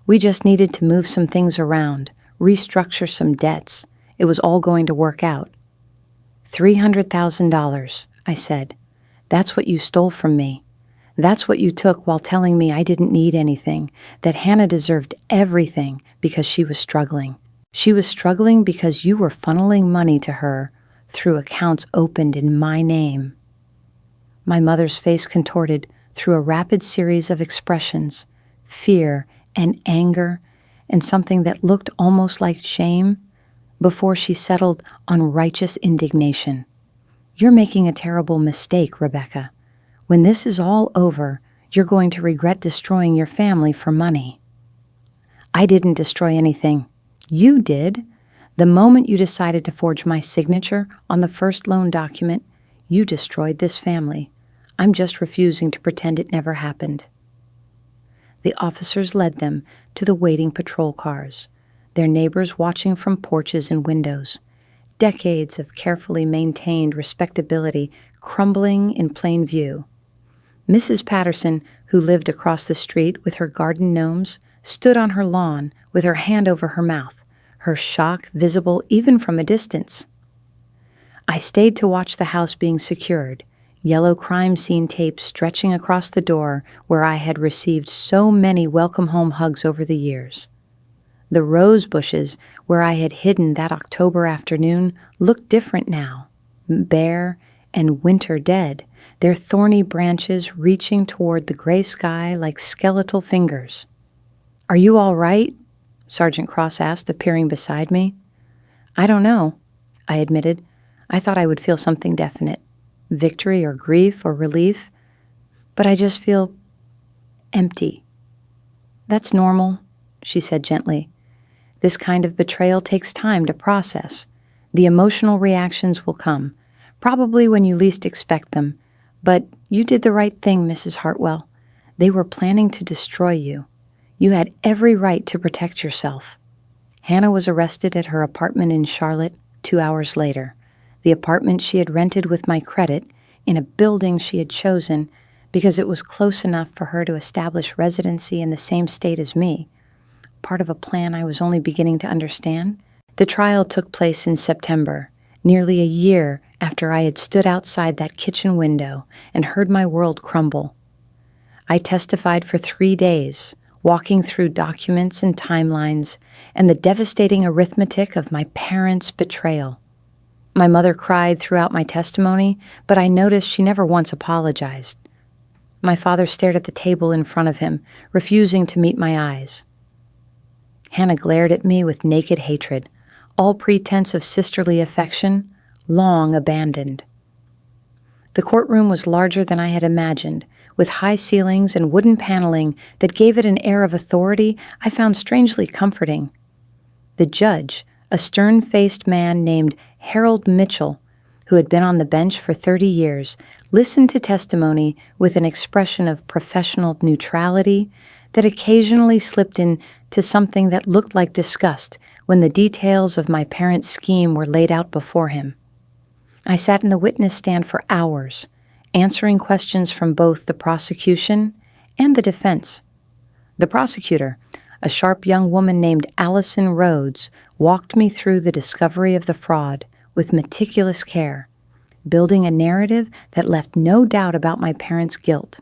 We just needed to move some things around, restructure some debts. It was all going to work out. $300,000, I said. That's what you stole from me. That's what you took while telling me I didn't need anything, that Hannah deserved everything because she was struggling. She was struggling because you were funneling money to her through accounts opened in my name. My mother's face contorted through a rapid series of expressions, fear and anger, and something that looked almost like shame, before she settled on righteous indignation. You're making a terrible mistake, Rebecca. When this is all over, you're going to regret destroying your family for money. I didn't destroy anything. You did. The moment you decided to forge my signature on the first loan document, you destroyed this family. I'm just refusing to pretend it never happened. The officers led them to the waiting patrol cars, their neighbors watching from porches and windows. Decades of carefully maintained respectability crumbling in plain view. Mrs. Patterson, who lived across the street with her garden gnomes, stood on her lawn with her hand over her mouth, her shock visible even from a distance. I stayed to watch the house being secured, yellow crime scene tape stretching across the door where I had received so many welcome home hugs over the years. The rose bushes where I had hidden that October afternoon looked different now, bare and winter dead, their thorny branches reaching toward the gray sky like skeletal fingers. "Are you all right?" Sergeant Cross asked, appearing beside me. "I don't know," I admitted. I thought I would feel something definite, victory or grief or relief, but I just feel empty. "That's normal," she said gently. "This kind of betrayal takes time to process. The emotional reactions will come, probably when you least expect them. But you did the right thing, Mrs. Hartwell. They were planning to destroy you. You had every right to protect yourself." Hannah was arrested at her apartment in Charlotte 2 hours later, the apartment she had rented with my credit in a building she had chosen because it was close enough for her to establish residency in the same state as me, part of a plan I was only beginning to understand. The trial took place in September, nearly a year after I had stood outside that kitchen window and heard my world crumble. I testified for 3 days, walking through documents and timelines and the devastating arithmetic of my parents' betrayal. My mother cried throughout my testimony, but I noticed she never once apologized. My father stared at the table in front of him, refusing to meet my eyes. Hannah glared at me with naked hatred, all pretense of sisterly affection long abandoned. The courtroom was larger than I had imagined, with high ceilings and wooden paneling that gave it an air of authority I found strangely comforting. The judge, a stern-faced man named Harold Mitchell, who had been on the bench for 30 years, listened to testimony with an expression of professional neutrality that occasionally slipped into something that looked like disgust when the details of my parents' scheme were laid out before him. I sat in the witness stand for hours, answering questions from both the prosecution and the defense. The prosecutor, a sharp young woman named Allison Rhodes, walked me through the discovery of the fraud with meticulous care, building a narrative that left no doubt about my parents' guilt.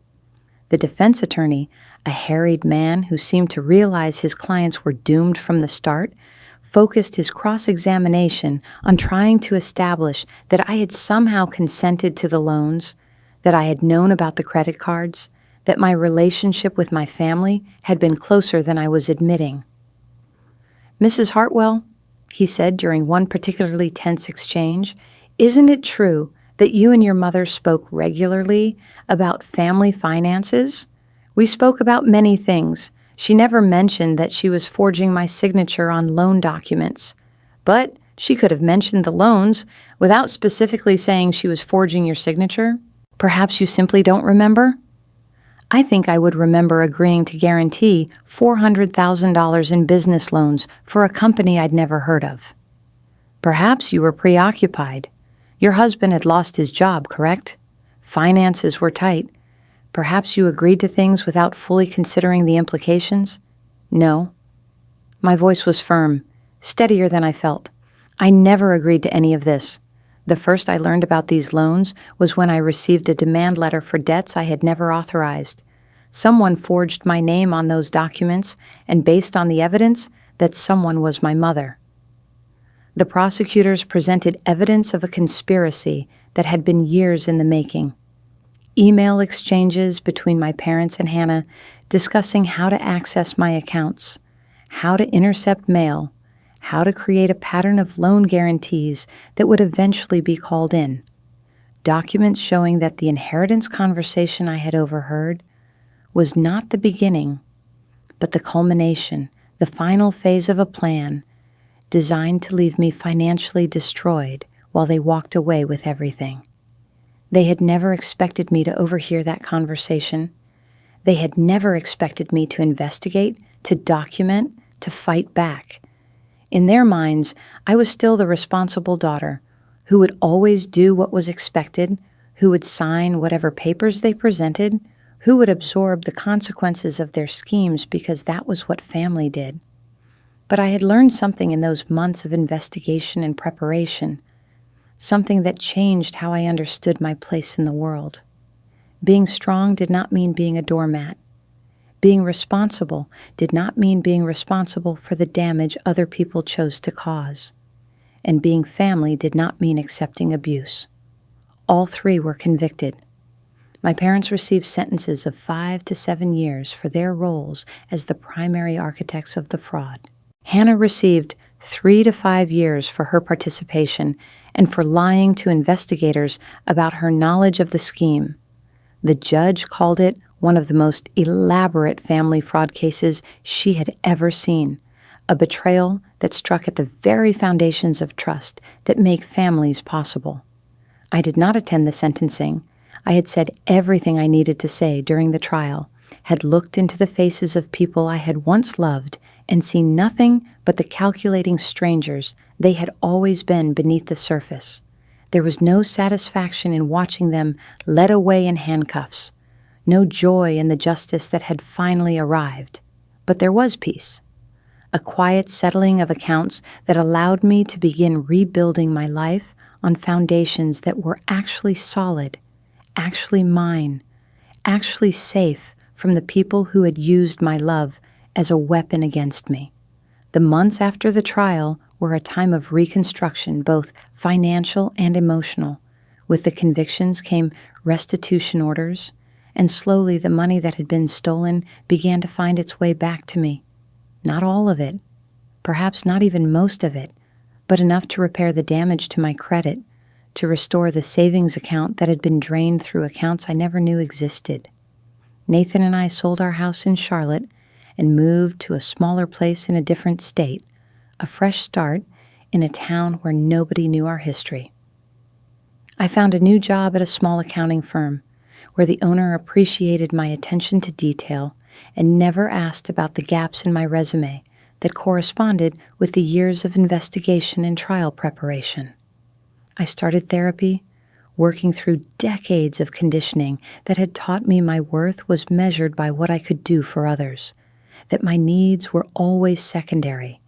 The defense attorney, a harried man who seemed to realize his clients were doomed from the start, focused his cross-examination on trying to establish that I had somehow consented to the loans, that I had known about the credit cards, that my relationship with my family had been closer than I was admitting. "Mrs. Hartwell," he said during one particularly tense exchange, "isn't it true that you and your mother spoke regularly about family finances? We spoke about many things. She never mentioned that she was forging my signature on loan documents. But she could have mentioned the loans without specifically saying she was forging your signature. Perhaps you simply don't remember?" I think I would remember agreeing to guarantee $400,000 in business loans for a company I'd never heard of. Perhaps you were preoccupied. Your husband had lost his job, correct? Finances were tight. Perhaps you agreed to things without fully considering the implications? No. My voice was firm, steadier than I felt. I never agreed to any of this. The first I learned about these loans was when I received a demand letter for debts I had never authorized. Someone forged my name on those documents, and based on the evidence, that someone was my mother. The prosecutors presented evidence of a conspiracy that had been years in the making. Email exchanges between my parents and Hannah discussing how to access my accounts, how to intercept mail, how to create a pattern of loan guarantees that would eventually be called in. Documents showing that the inheritance conversation I had overheard was not the beginning, but the culmination, the final phase of a plan designed to leave me financially destroyed while they walked away with everything. They had never expected me to overhear that conversation. They had never expected me to investigate, to document, to fight back. In their minds, I was still the responsible daughter, who would always do what was expected, who would sign whatever papers they presented, who would absorb the consequences of their schemes because that was what family did. But I had learned something in those months of investigation and preparation, something that changed how I understood my place in the world. Being strong did not mean being a doormat. Being responsible did not mean being responsible for the damage other people chose to cause. And being family did not mean accepting abuse. All three were convicted. My parents received sentences of 5 to 7 years for their roles as the primary architects of the fraud. Hannah received 3 to 5 years for her participation and for lying to investigators about her knowledge of the scheme. The judge called it one of the most elaborate family fraud cases she had ever seen, a betrayal that struck at the very foundations of trust that make families possible. I did not attend the sentencing. I had said everything I needed to say during the trial, had looked into the faces of people I had once loved, and seen nothing but the calculating strangers they had always been beneath the surface. There was no satisfaction in watching them led away in handcuffs, no joy in the justice that had finally arrived. But there was peace, a quiet settling of accounts that allowed me to begin rebuilding my life on foundations that were actually solid, actually mine, actually safe from the people who had used my love as a weapon against me. The months after the trial were a time of reconstruction, both financial and emotional. With the convictions came restitution orders, and slowly the money that had been stolen began to find its way back to me. Not all of it, perhaps not even most of it, but enough to repair the damage to my credit, to restore the savings account that had been drained through accounts I never knew existed. Nathan and I sold our house in Charlotte and moved to a smaller place in a different state, a fresh start in a town where nobody knew our history. I found a new job at a small accounting firm, where the owner appreciated my attention to detail and never asked about the gaps in my resume that corresponded with the years of investigation and trial preparation. I started therapy, working through decades of conditioning that had taught me my worth was measured by what I could do for others, that my needs were always secondary,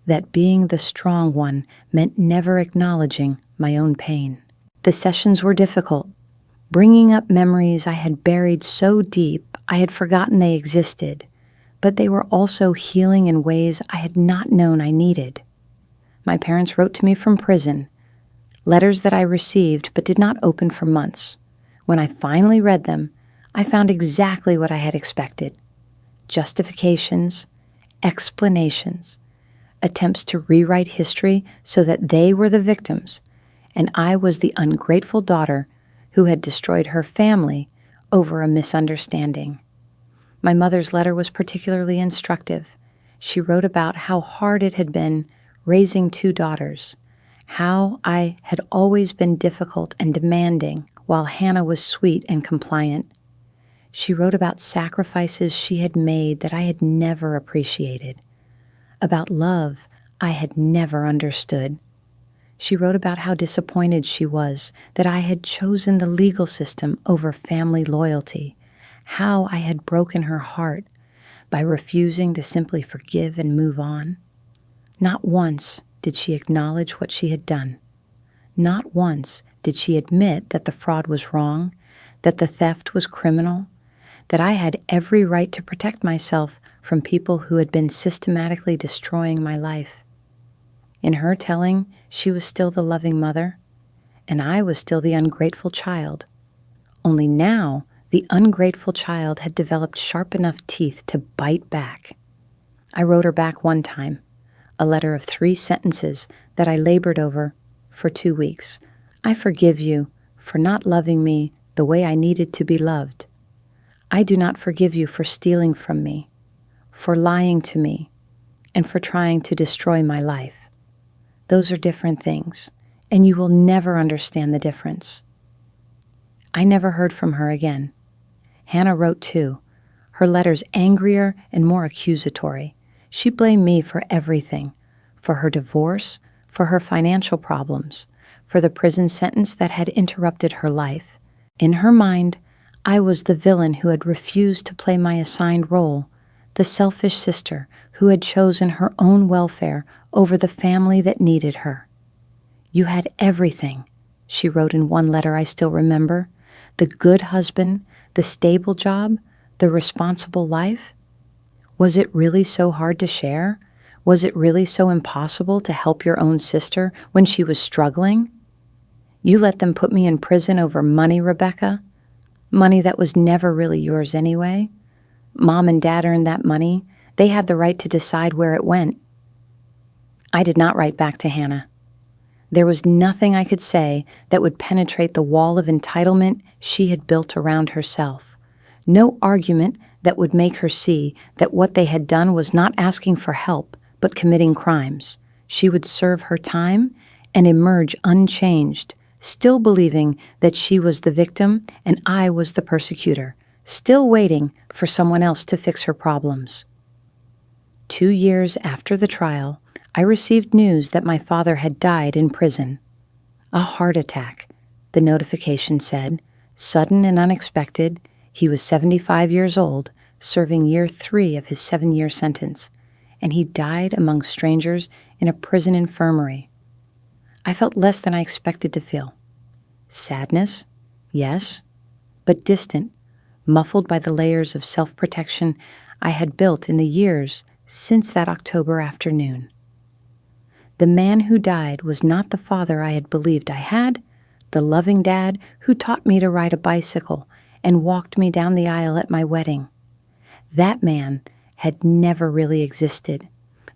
that being the strong one meant never acknowledging my own pain. The sessions were difficult, bringing up memories I had buried so deep I had forgotten they existed, but they were also healing in ways I had not known I needed. My parents wrote to me from prison, letters that I received but did not open for months. When I finally read them, I found exactly what I had expected: justifications, explanations, attempts to rewrite history so that they were the victims, and I was the ungrateful daughter who had destroyed her family over a misunderstanding. My mother's letter was particularly instructive. She wrote about how hard it had been raising 2 daughters, how I had always been difficult and demanding while Hannah was sweet and compliant. She wrote about sacrifices she had made that I had never appreciated, about love I had never understood. She wrote about how disappointed she was that I had chosen the legal system over family loyalty, how I had broken her heart by refusing to simply forgive and move on. Not once did she acknowledge what she had done. Not once did she admit that the fraud was wrong, that the theft was criminal, that I had every right to protect myself from people who had been systematically destroying my life. In her telling, she was still the loving mother, and I was still the ungrateful child. Only now, the ungrateful child had developed sharp enough teeth to bite back. I wrote her back one time, a letter of 3 sentences that I labored over for 2 weeks. I forgive you for not loving me the way I needed to be loved. I do not forgive you for stealing from me, for lying to me, and for trying to destroy my life. Those are different things, and you will never understand the difference. I never heard from her again. Hannah wrote too, her letters angrier and more accusatory. She blamed me for everything, for her divorce, for her financial problems, for the prison sentence that had interrupted her life. In her mind, I was the villain who had refused to play my assigned role, the selfish sister who had chosen her own welfare over the family that needed her. You had everything, she wrote in one letter I still remember, the good husband, the stable job, the responsible life. Was it really so hard to share? Was it really so impossible to help your own sister when she was struggling? You let them put me in prison over money, Rebecca. Money that was never really yours anyway. Mom and Dad earned that money. They had the right to decide where it went. I did not write back to Hannah. There was nothing I could say that would penetrate the wall of entitlement she had built around herself. No argument that would make her see that what they had done was not asking for help, but committing crimes. She would serve her time and emerge unchanged, still believing that she was the victim and I was the persecutor, still waiting for someone else to fix her problems. 2 years after the trial, I received news that my father had died in prison. A heart attack, the notification said, sudden and unexpected. He was 75 years old, serving year 3 of his 7-year sentence, and he died among strangers in a prison infirmary. I felt less than I expected to feel. Sadness, yes, but distant, muffled by the layers of self-protection I had built in the years since that October afternoon. The man who died was not the father I had believed I had, the loving dad who taught me to ride a bicycle and walked me down the aisle at my wedding. That man had never really existed.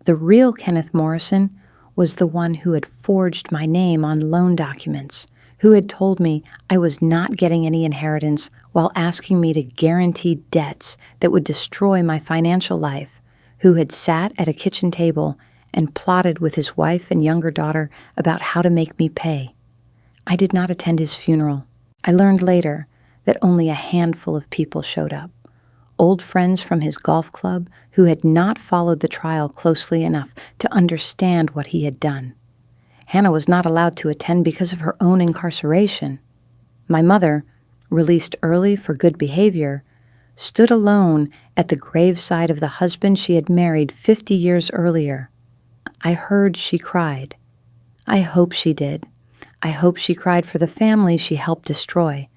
The real Kenneth Morrison was the one who had forged my name on loan documents, who had told me I was not getting any inheritance while asking me to guarantee debts that would destroy my financial life, who had sat at a kitchen table and plotted with his wife and younger daughter about how to make me pay. I did not attend his funeral. I learned later that only a handful of people showed up. Old friends from his golf club who had not followed the trial closely enough to understand what he had done. Hannah was not allowed to attend because of her own incarceration. My mother, released early for good behavior, stood alone at the graveside of the husband she had married 50 years earlier. I heard she cried. I hope she did. I hope she cried for the family she helped destroy,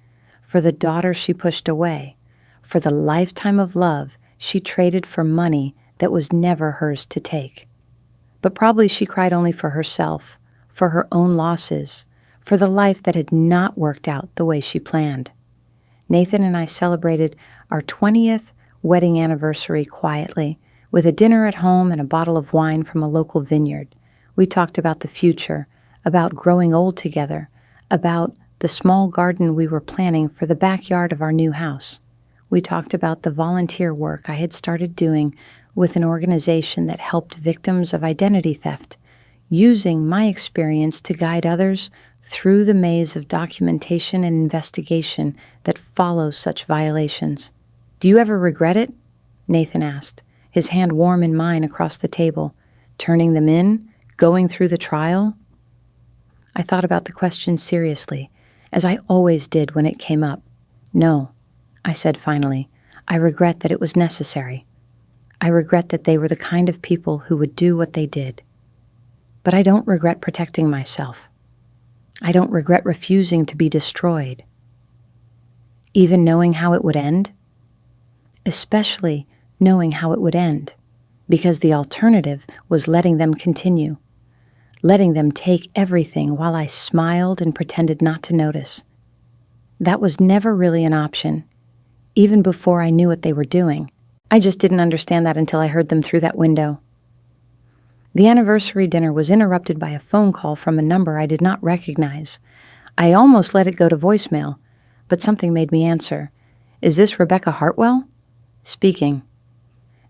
for the daughter she pushed away, for the lifetime of love she traded for money that was never hers to take. But probably she cried only for herself, for her own losses, for the life that had not worked out the way she planned. Nathan and I celebrated our 20th wedding anniversary quietly, with a dinner at home and a bottle of wine from a local vineyard. We talked about the future, about growing old together, about the small garden we were planning for the backyard of our new house. We talked about the volunteer work I had started doing with an organization that helped victims of identity theft, using my experience to guide others through the maze of documentation and investigation that follows such violations. "Do you ever regret it?" Nathan asked, his hand warm in mine across the table. "Turning them in? Going through the trial?" I thought about the question seriously, as I always did when it came up. "No," I said finally. "I regret that it was necessary. I regret that they were the kind of people who would do what they did. But I don't regret protecting myself." I don't regret refusing to be destroyed, even knowing how it would end, especially knowing how it would end, because the alternative was letting them continue, letting them take everything while I smiled and pretended not to notice. That was never really an option, even before I knew what they were doing. I just didn't understand that until I heard them through that window. The anniversary dinner was interrupted by a phone call from a number I did not recognize. I almost let it go to voicemail, but something made me answer. "Is this Rebecca Hartwell?" "Speaking."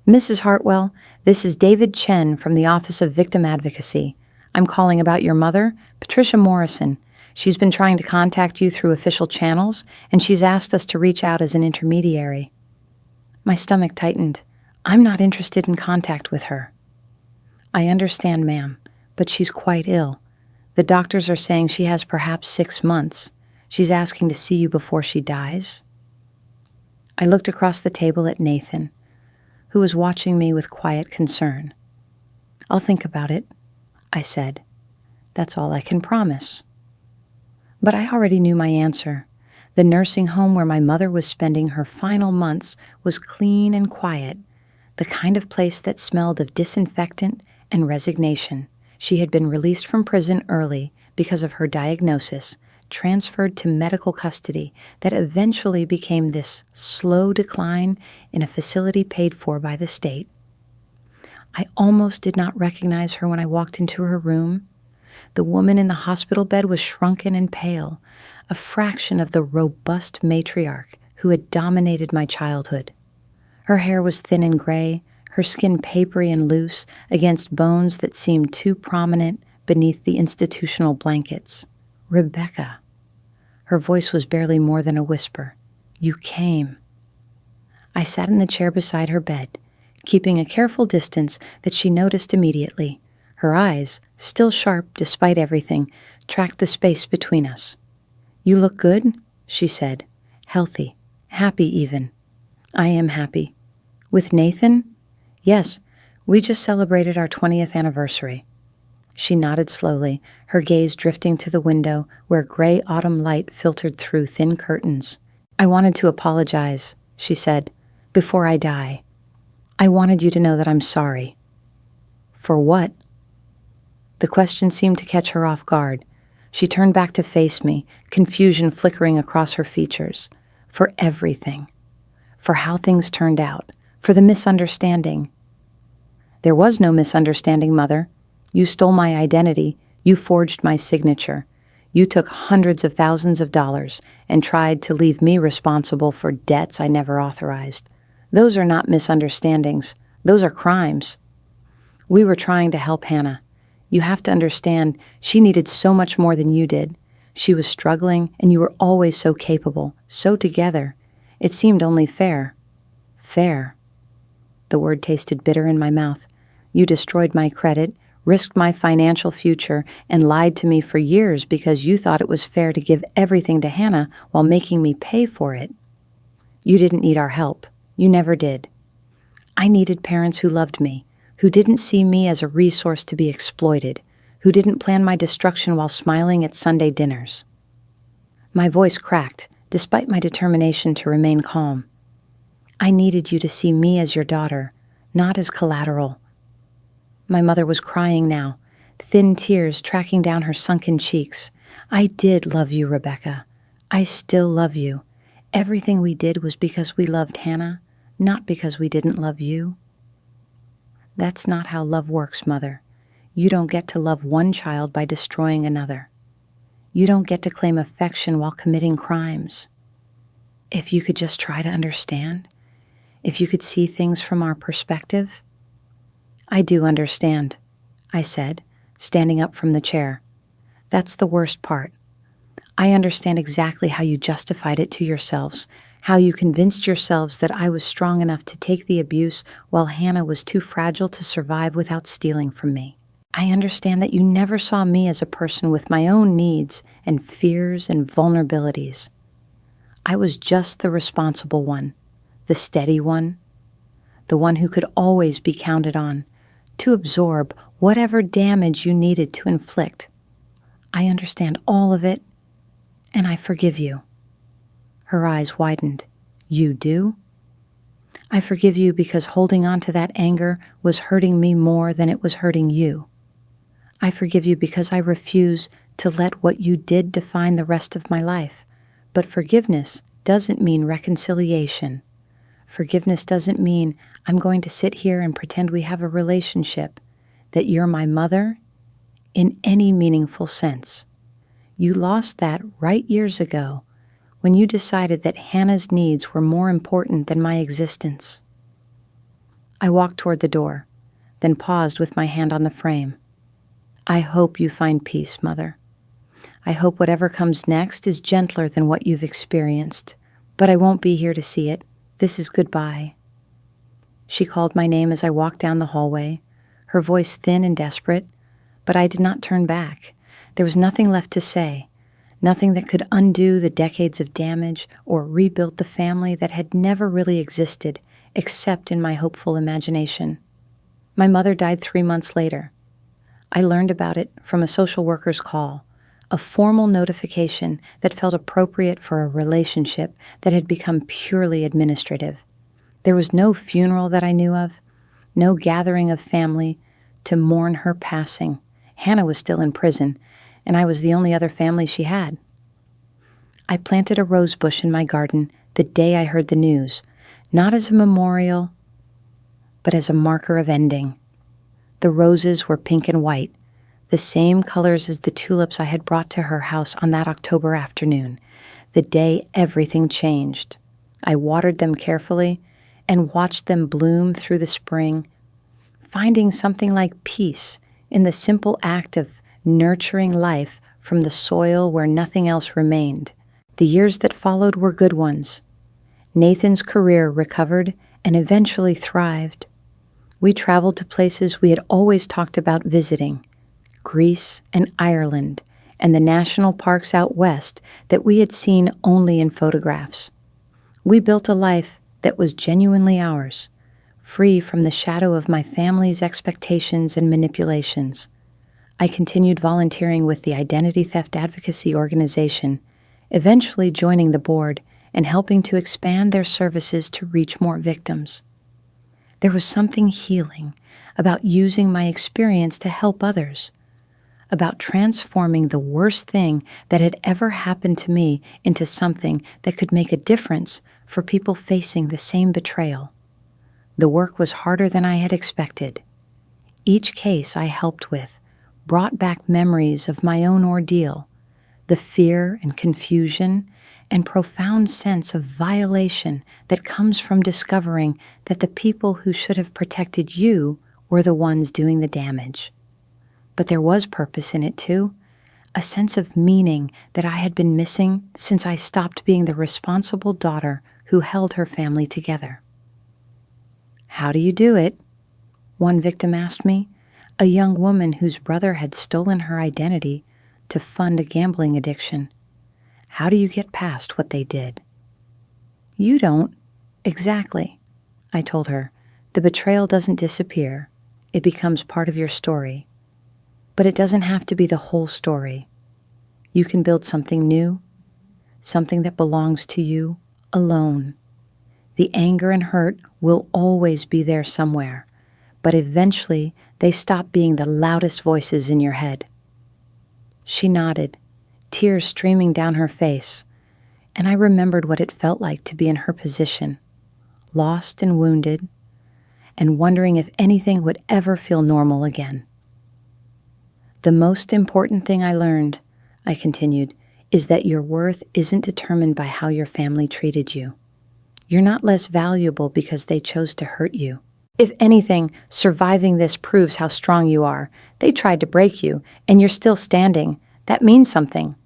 "Mrs. Hartwell, this is David Chen from the Office of Victim Advocacy. I'm calling about your mother, Patricia Morrison. She's been trying to contact you through official channels, and she's asked us to reach out as an intermediary." My stomach tightened. I'm not interested in contact with her. "I understand, ma'am, but she's quite ill. The doctors are saying she has perhaps 6 months. She's asking to see you before she dies." I looked across the table at Nathan, who was watching me with quiet concern. "I'll think about it," I said. "That's all I can promise." But I already knew my answer. The nursing home where my mother was spending her final months was clean and quiet, the kind of place that smelled of disinfectant and resignation. She had been released from prison early because of her diagnosis, transferred to medical custody that eventually became this slow decline in a facility paid for by the state. I almost did not recognize her when I walked into her room. The woman in the hospital bed was shrunken and pale, a fraction of the robust matriarch who had dominated my childhood. Her hair was thin and gray, her skin papery and loose against bones that seemed too prominent beneath the institutional blankets. "Rebecca." Her voice was barely more than a whisper. "You came." I sat in the chair beside her bed, keeping a careful distance that she noticed immediately. Her eyes, still sharp despite everything, tracked the space between us. "You look good," she said. "Healthy. Happy even." "I am happy." "With Nathan?" "Yes, we just celebrated our 20th anniversary." She nodded slowly, her gaze drifting to the window where gray autumn light filtered through thin curtains. "I wanted to apologize," she said, "before I die. I wanted you to know that I'm sorry." "For what?" The question seemed to catch her off guard. She turned back to face me, confusion flickering across her features. "For everything. For how things turned out. For the misunderstanding." "There was no misunderstanding, Mother. You stole my identity. You forged my signature. You took hundreds of thousands of dollars and tried to leave me responsible for debts I never authorized. Those are not misunderstandings. Those are crimes. We were trying to help Hannah. You have to understand, she needed so much more than you did. She was struggling, and you were always so capable, so together. It seemed only fair." "Fair." The word tasted bitter in my mouth. "You destroyed my credit, risked my financial future, and lied to me for years because you thought it was fair to give everything to Hannah while making me pay for it. You didn't need our help. You never did. I needed parents who loved me, who didn't see me as a resource to be exploited, who didn't plan my destruction while smiling at Sunday dinners." My voice cracked, despite my determination to remain calm. "I needed you to see me as your daughter, not as collateral." My mother was crying now, thin tears tracking down her sunken cheeks. "I did love you, Rebecca. I still love you. Everything we did was because we loved Hannah, not because we didn't love you." "That's not how love works, Mother. You don't get to love one child by destroying another. You don't get to claim affection while committing crimes. If you could just try to understand, if you could see things from our perspective." "I do understand," I said, standing up from the chair. "That's the worst part. I understand exactly how you justified it to yourselves, how you convinced yourselves that I was strong enough to take the abuse while Hannah was too fragile to survive without stealing from me. I understand that you never saw me as a person with my own needs and fears and vulnerabilities. I was just the responsible one, the steady one, the one who could always be counted on to absorb whatever damage you needed to inflict. I understand all of it, and I forgive you." Her eyes widened. "You do?" "I forgive you because holding on to that anger was hurting me more than it was hurting you. I forgive you because I refuse to let what you did define the rest of my life. But forgiveness doesn't mean reconciliation. Forgiveness doesn't mean I'm going to sit here and pretend we have a relationship, that you're my mother in any meaningful sense. You lost that right years ago when you decided that Hannah's needs were more important than my existence." I walked toward the door, then paused with my hand on the frame. "I hope you find peace, Mother. I hope whatever comes next is gentler than what you've experienced, but I won't be here to see it. This is goodbye." She called my name as I walked down the hallway, her voice thin and desperate, but I did not turn back. There was nothing left to say, nothing that could undo the decades of damage or rebuild the family that had never really existed except in my hopeful imagination. My mother died 3 months later. I learned about it from a social worker's call, a formal notification that felt appropriate for a relationship that had become purely administrative. There was no funeral that I knew of, no gathering of family to mourn her passing. Hannah was still in prison, and I was the only other family she had. I planted a rose bush in my garden the day I heard the news, not as a memorial, but as a marker of ending. The roses were pink and white, the same colors as the tulips I had brought to her house on that October afternoon, the day everything changed. I watered them carefully and watched them bloom through the spring, finding something like peace in the simple act of nurturing life from the soil where nothing else remained. The years that followed were good ones. Nathan's career recovered and eventually thrived. We traveled to places we had always talked about visiting, Greece and Ireland, and the national parks out west that we had seen only in photographs. We built a life that was genuinely ours, free from the shadow of my family's expectations and manipulations. I continued volunteering with the Identity Theft Advocacy Organization, eventually joining the board and helping to expand their services to reach more victims. There was something healing about using my experience to help others, about transforming the worst thing that had ever happened to me into something that could make a difference for people facing the same betrayal. The work was harder than I had expected. Each case I helped with brought back memories of my own ordeal, the fear and confusion and profound sense of violation that comes from discovering that the people who should have protected you were the ones doing the damage. But there was purpose in it too, a sense of meaning that I had been missing since I stopped being the responsible daughter who held her family together. "How do you do it?" one victim asked me, a young woman whose brother had stolen her identity to fund a gambling addiction. "How do you get past what they did?" "You don't." "Exactly," I told her. "The betrayal doesn't disappear. It becomes part of your story. But it doesn't have to be the whole story. You can build something new, something that belongs to you alone. The anger and hurt will always be there somewhere, but eventually they stop being the loudest voices in your head." She nodded, tears streaming down her face, and I remembered what it felt like to be in her position, lost and wounded, and wondering if anything would ever feel normal again. "The most important thing I learned," I continued, "is that your worth isn't determined by how your family treated you. You're not less valuable because they chose to hurt you. If anything, surviving this proves how strong you are. They tried to break you, and you're still standing. That means something."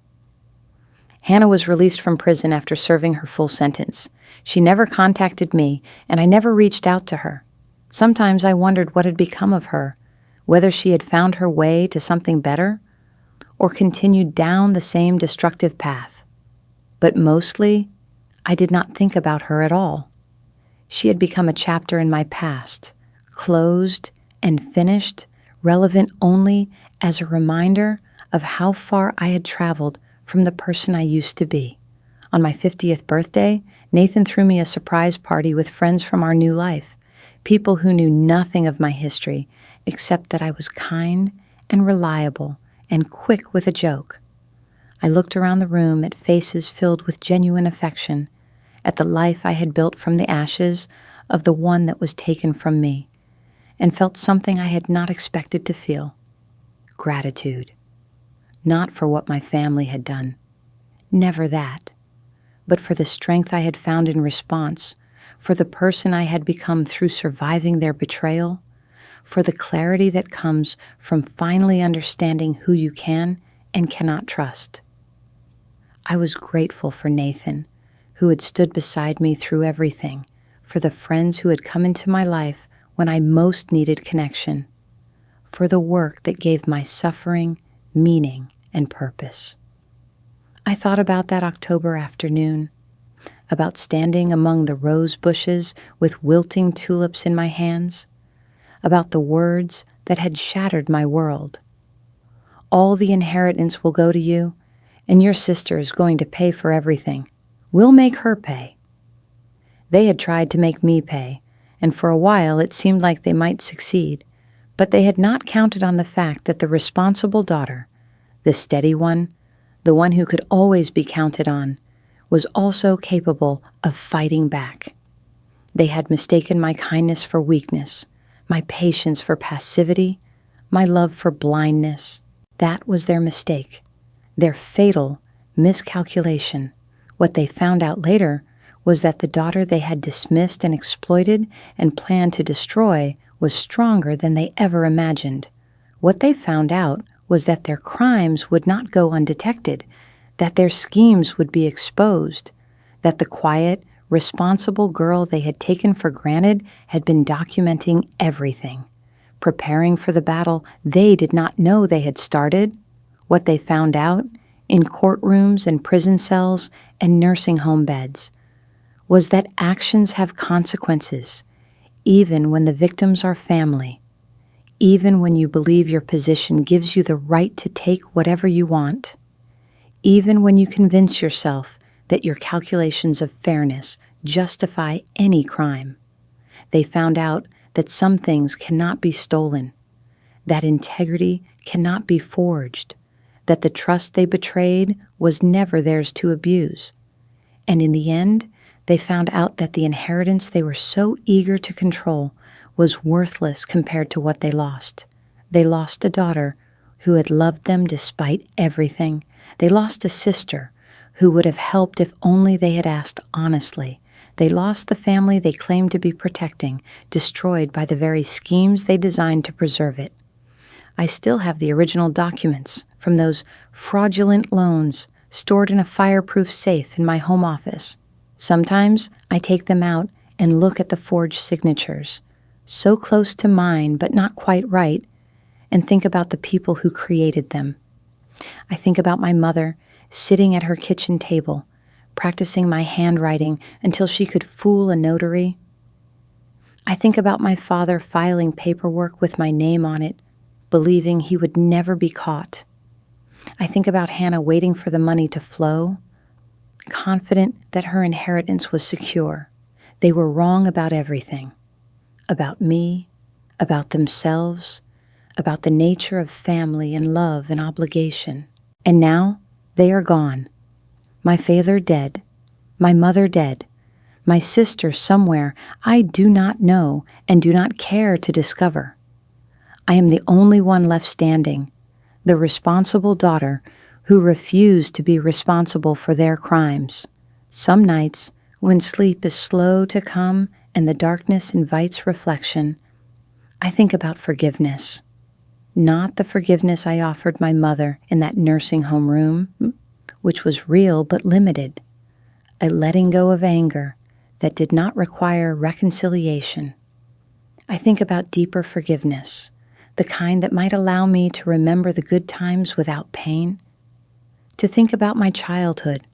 Hannah was released from prison after serving her full sentence. She never contacted me, and I never reached out to her. Sometimes I wondered what had become of her, whether she had found her way to something better or continued down the same destructive path. But mostly, I did not think about her at all. She had become a chapter in my past, closed and finished, relevant only as a reminder of how far I had traveled from the person I used to be. On my 50th birthday, Nathan threw me a surprise party with friends from our new life, people who knew nothing of my history except that I was kind and reliable and quick with a joke. I looked around the room at faces filled with genuine affection, at the life I had built from the ashes of the one that was taken from me, and felt something I had not expected to feel: gratitude. Not for what my family had done, never that, but for the strength I had found in response, for the person I had become through surviving their betrayal, for the clarity that comes from finally understanding who you can and cannot trust. I was grateful for Nathan, who had stood beside me through everything, for the friends who had come into my life when I most needed connection, for the work that gave my suffering meaning and purpose. I thought about that October afternoon, about standing among the rose bushes with wilting tulips in my hands, about the words that had shattered my world. All the inheritance will go to you, and your sister is going to pay for everything. We'll make her pay. They had tried to make me pay, and for a while it seemed like they might succeed, but they had not counted on the fact that the responsible daughter, the steady one, the one who could always be counted on, was also capable of fighting back. They had mistaken my kindness for weakness, my patience for passivity, my love for blindness. That was their mistake, their fatal miscalculation. What they found out later was that the daughter they had dismissed and exploited and planned to destroy was stronger than they ever imagined. What they found out was that their crimes would not go undetected, that their schemes would be exposed, that the quiet, responsible girl they had taken for granted had been documenting everything, preparing for the battle they did not know they had started. What they found out, in courtrooms and prison cells and nursing home beds, was that actions have consequences, even when the victims are family, even when you believe your position gives you the right to take whatever you want, even when you convince yourself that your calculations of fairness justify any crime. They found out that some things cannot be stolen, that integrity cannot be forged, that the trust they betrayed was never theirs to abuse. And in the end, they found out that the inheritance they were so eager to control was worthless compared to what they lost. They lost a daughter who had loved them despite everything. They lost a sister who would have helped if only they had asked honestly. They lost the family they claimed to be protecting, destroyed by the very schemes they designed to preserve it. I still have the original documents from those fraudulent loans stored in a fireproof safe in my home office. Sometimes I take them out and look at the forged signatures, so close to mine but not quite right, and think about the people who created them. I think about my mother sitting at her kitchen table, practicing my handwriting until she could fool a notary. I think about my father filing paperwork with my name on it, believing he would never be caught. I think about Hannah waiting for the money to flow, confident that her inheritance was secure. They were wrong about everything. About me, about themselves, about the nature of family and love and obligation. And now they are gone. My father dead, my mother dead, my sister somewhere I do not know and do not care to discover. I am the only one left standing, the responsible daughter who refused to be responsible for their crimes. Some nights, when sleep is slow to come and the darkness invites reflection, I think about forgiveness. Not the forgiveness I offered my mother in that nursing home room, which was real but limited, a letting go of anger that did not require reconciliation. I think about deeper forgiveness, the kind that might allow me to remember the good times without pain, to think about my childhood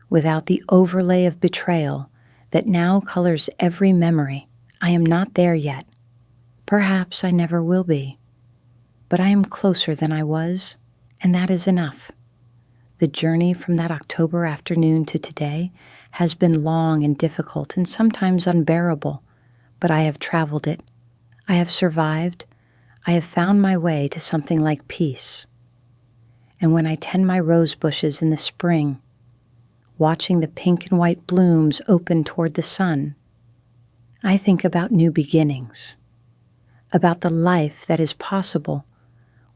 without the overlay of betrayal that now colors every memory. I am not there yet. Perhaps I never will be, but I am closer than I was, And that is enough. The journey from that October afternoon to today has been long and difficult and sometimes unbearable, but I have traveled it. I have survived. I have found my way to something like peace. And when I tend my rose bushes in the spring, watching the pink and white blooms open toward the sun, I think about new beginnings, about the life that is possible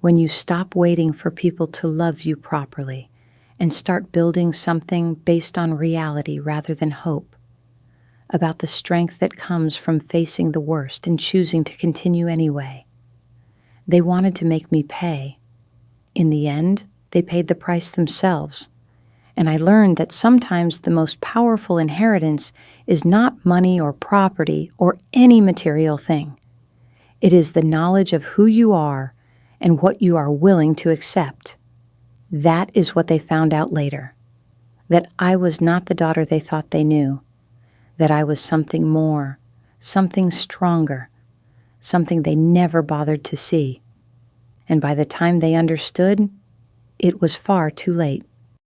when you stop waiting for people to love you properly and start building something based on reality rather than hope, about the strength that comes from facing the worst and choosing to continue anyway. They wanted to make me pay. In the end, they paid the price themselves. And I learned that sometimes the most powerful inheritance is not money or property or any material thing. It is the knowledge of who you are and what you are willing to accept. That is what they found out later, that I was not the daughter they thought they knew, that I was something more, something stronger, something they never bothered to see. And by the time they understood, it was far too late.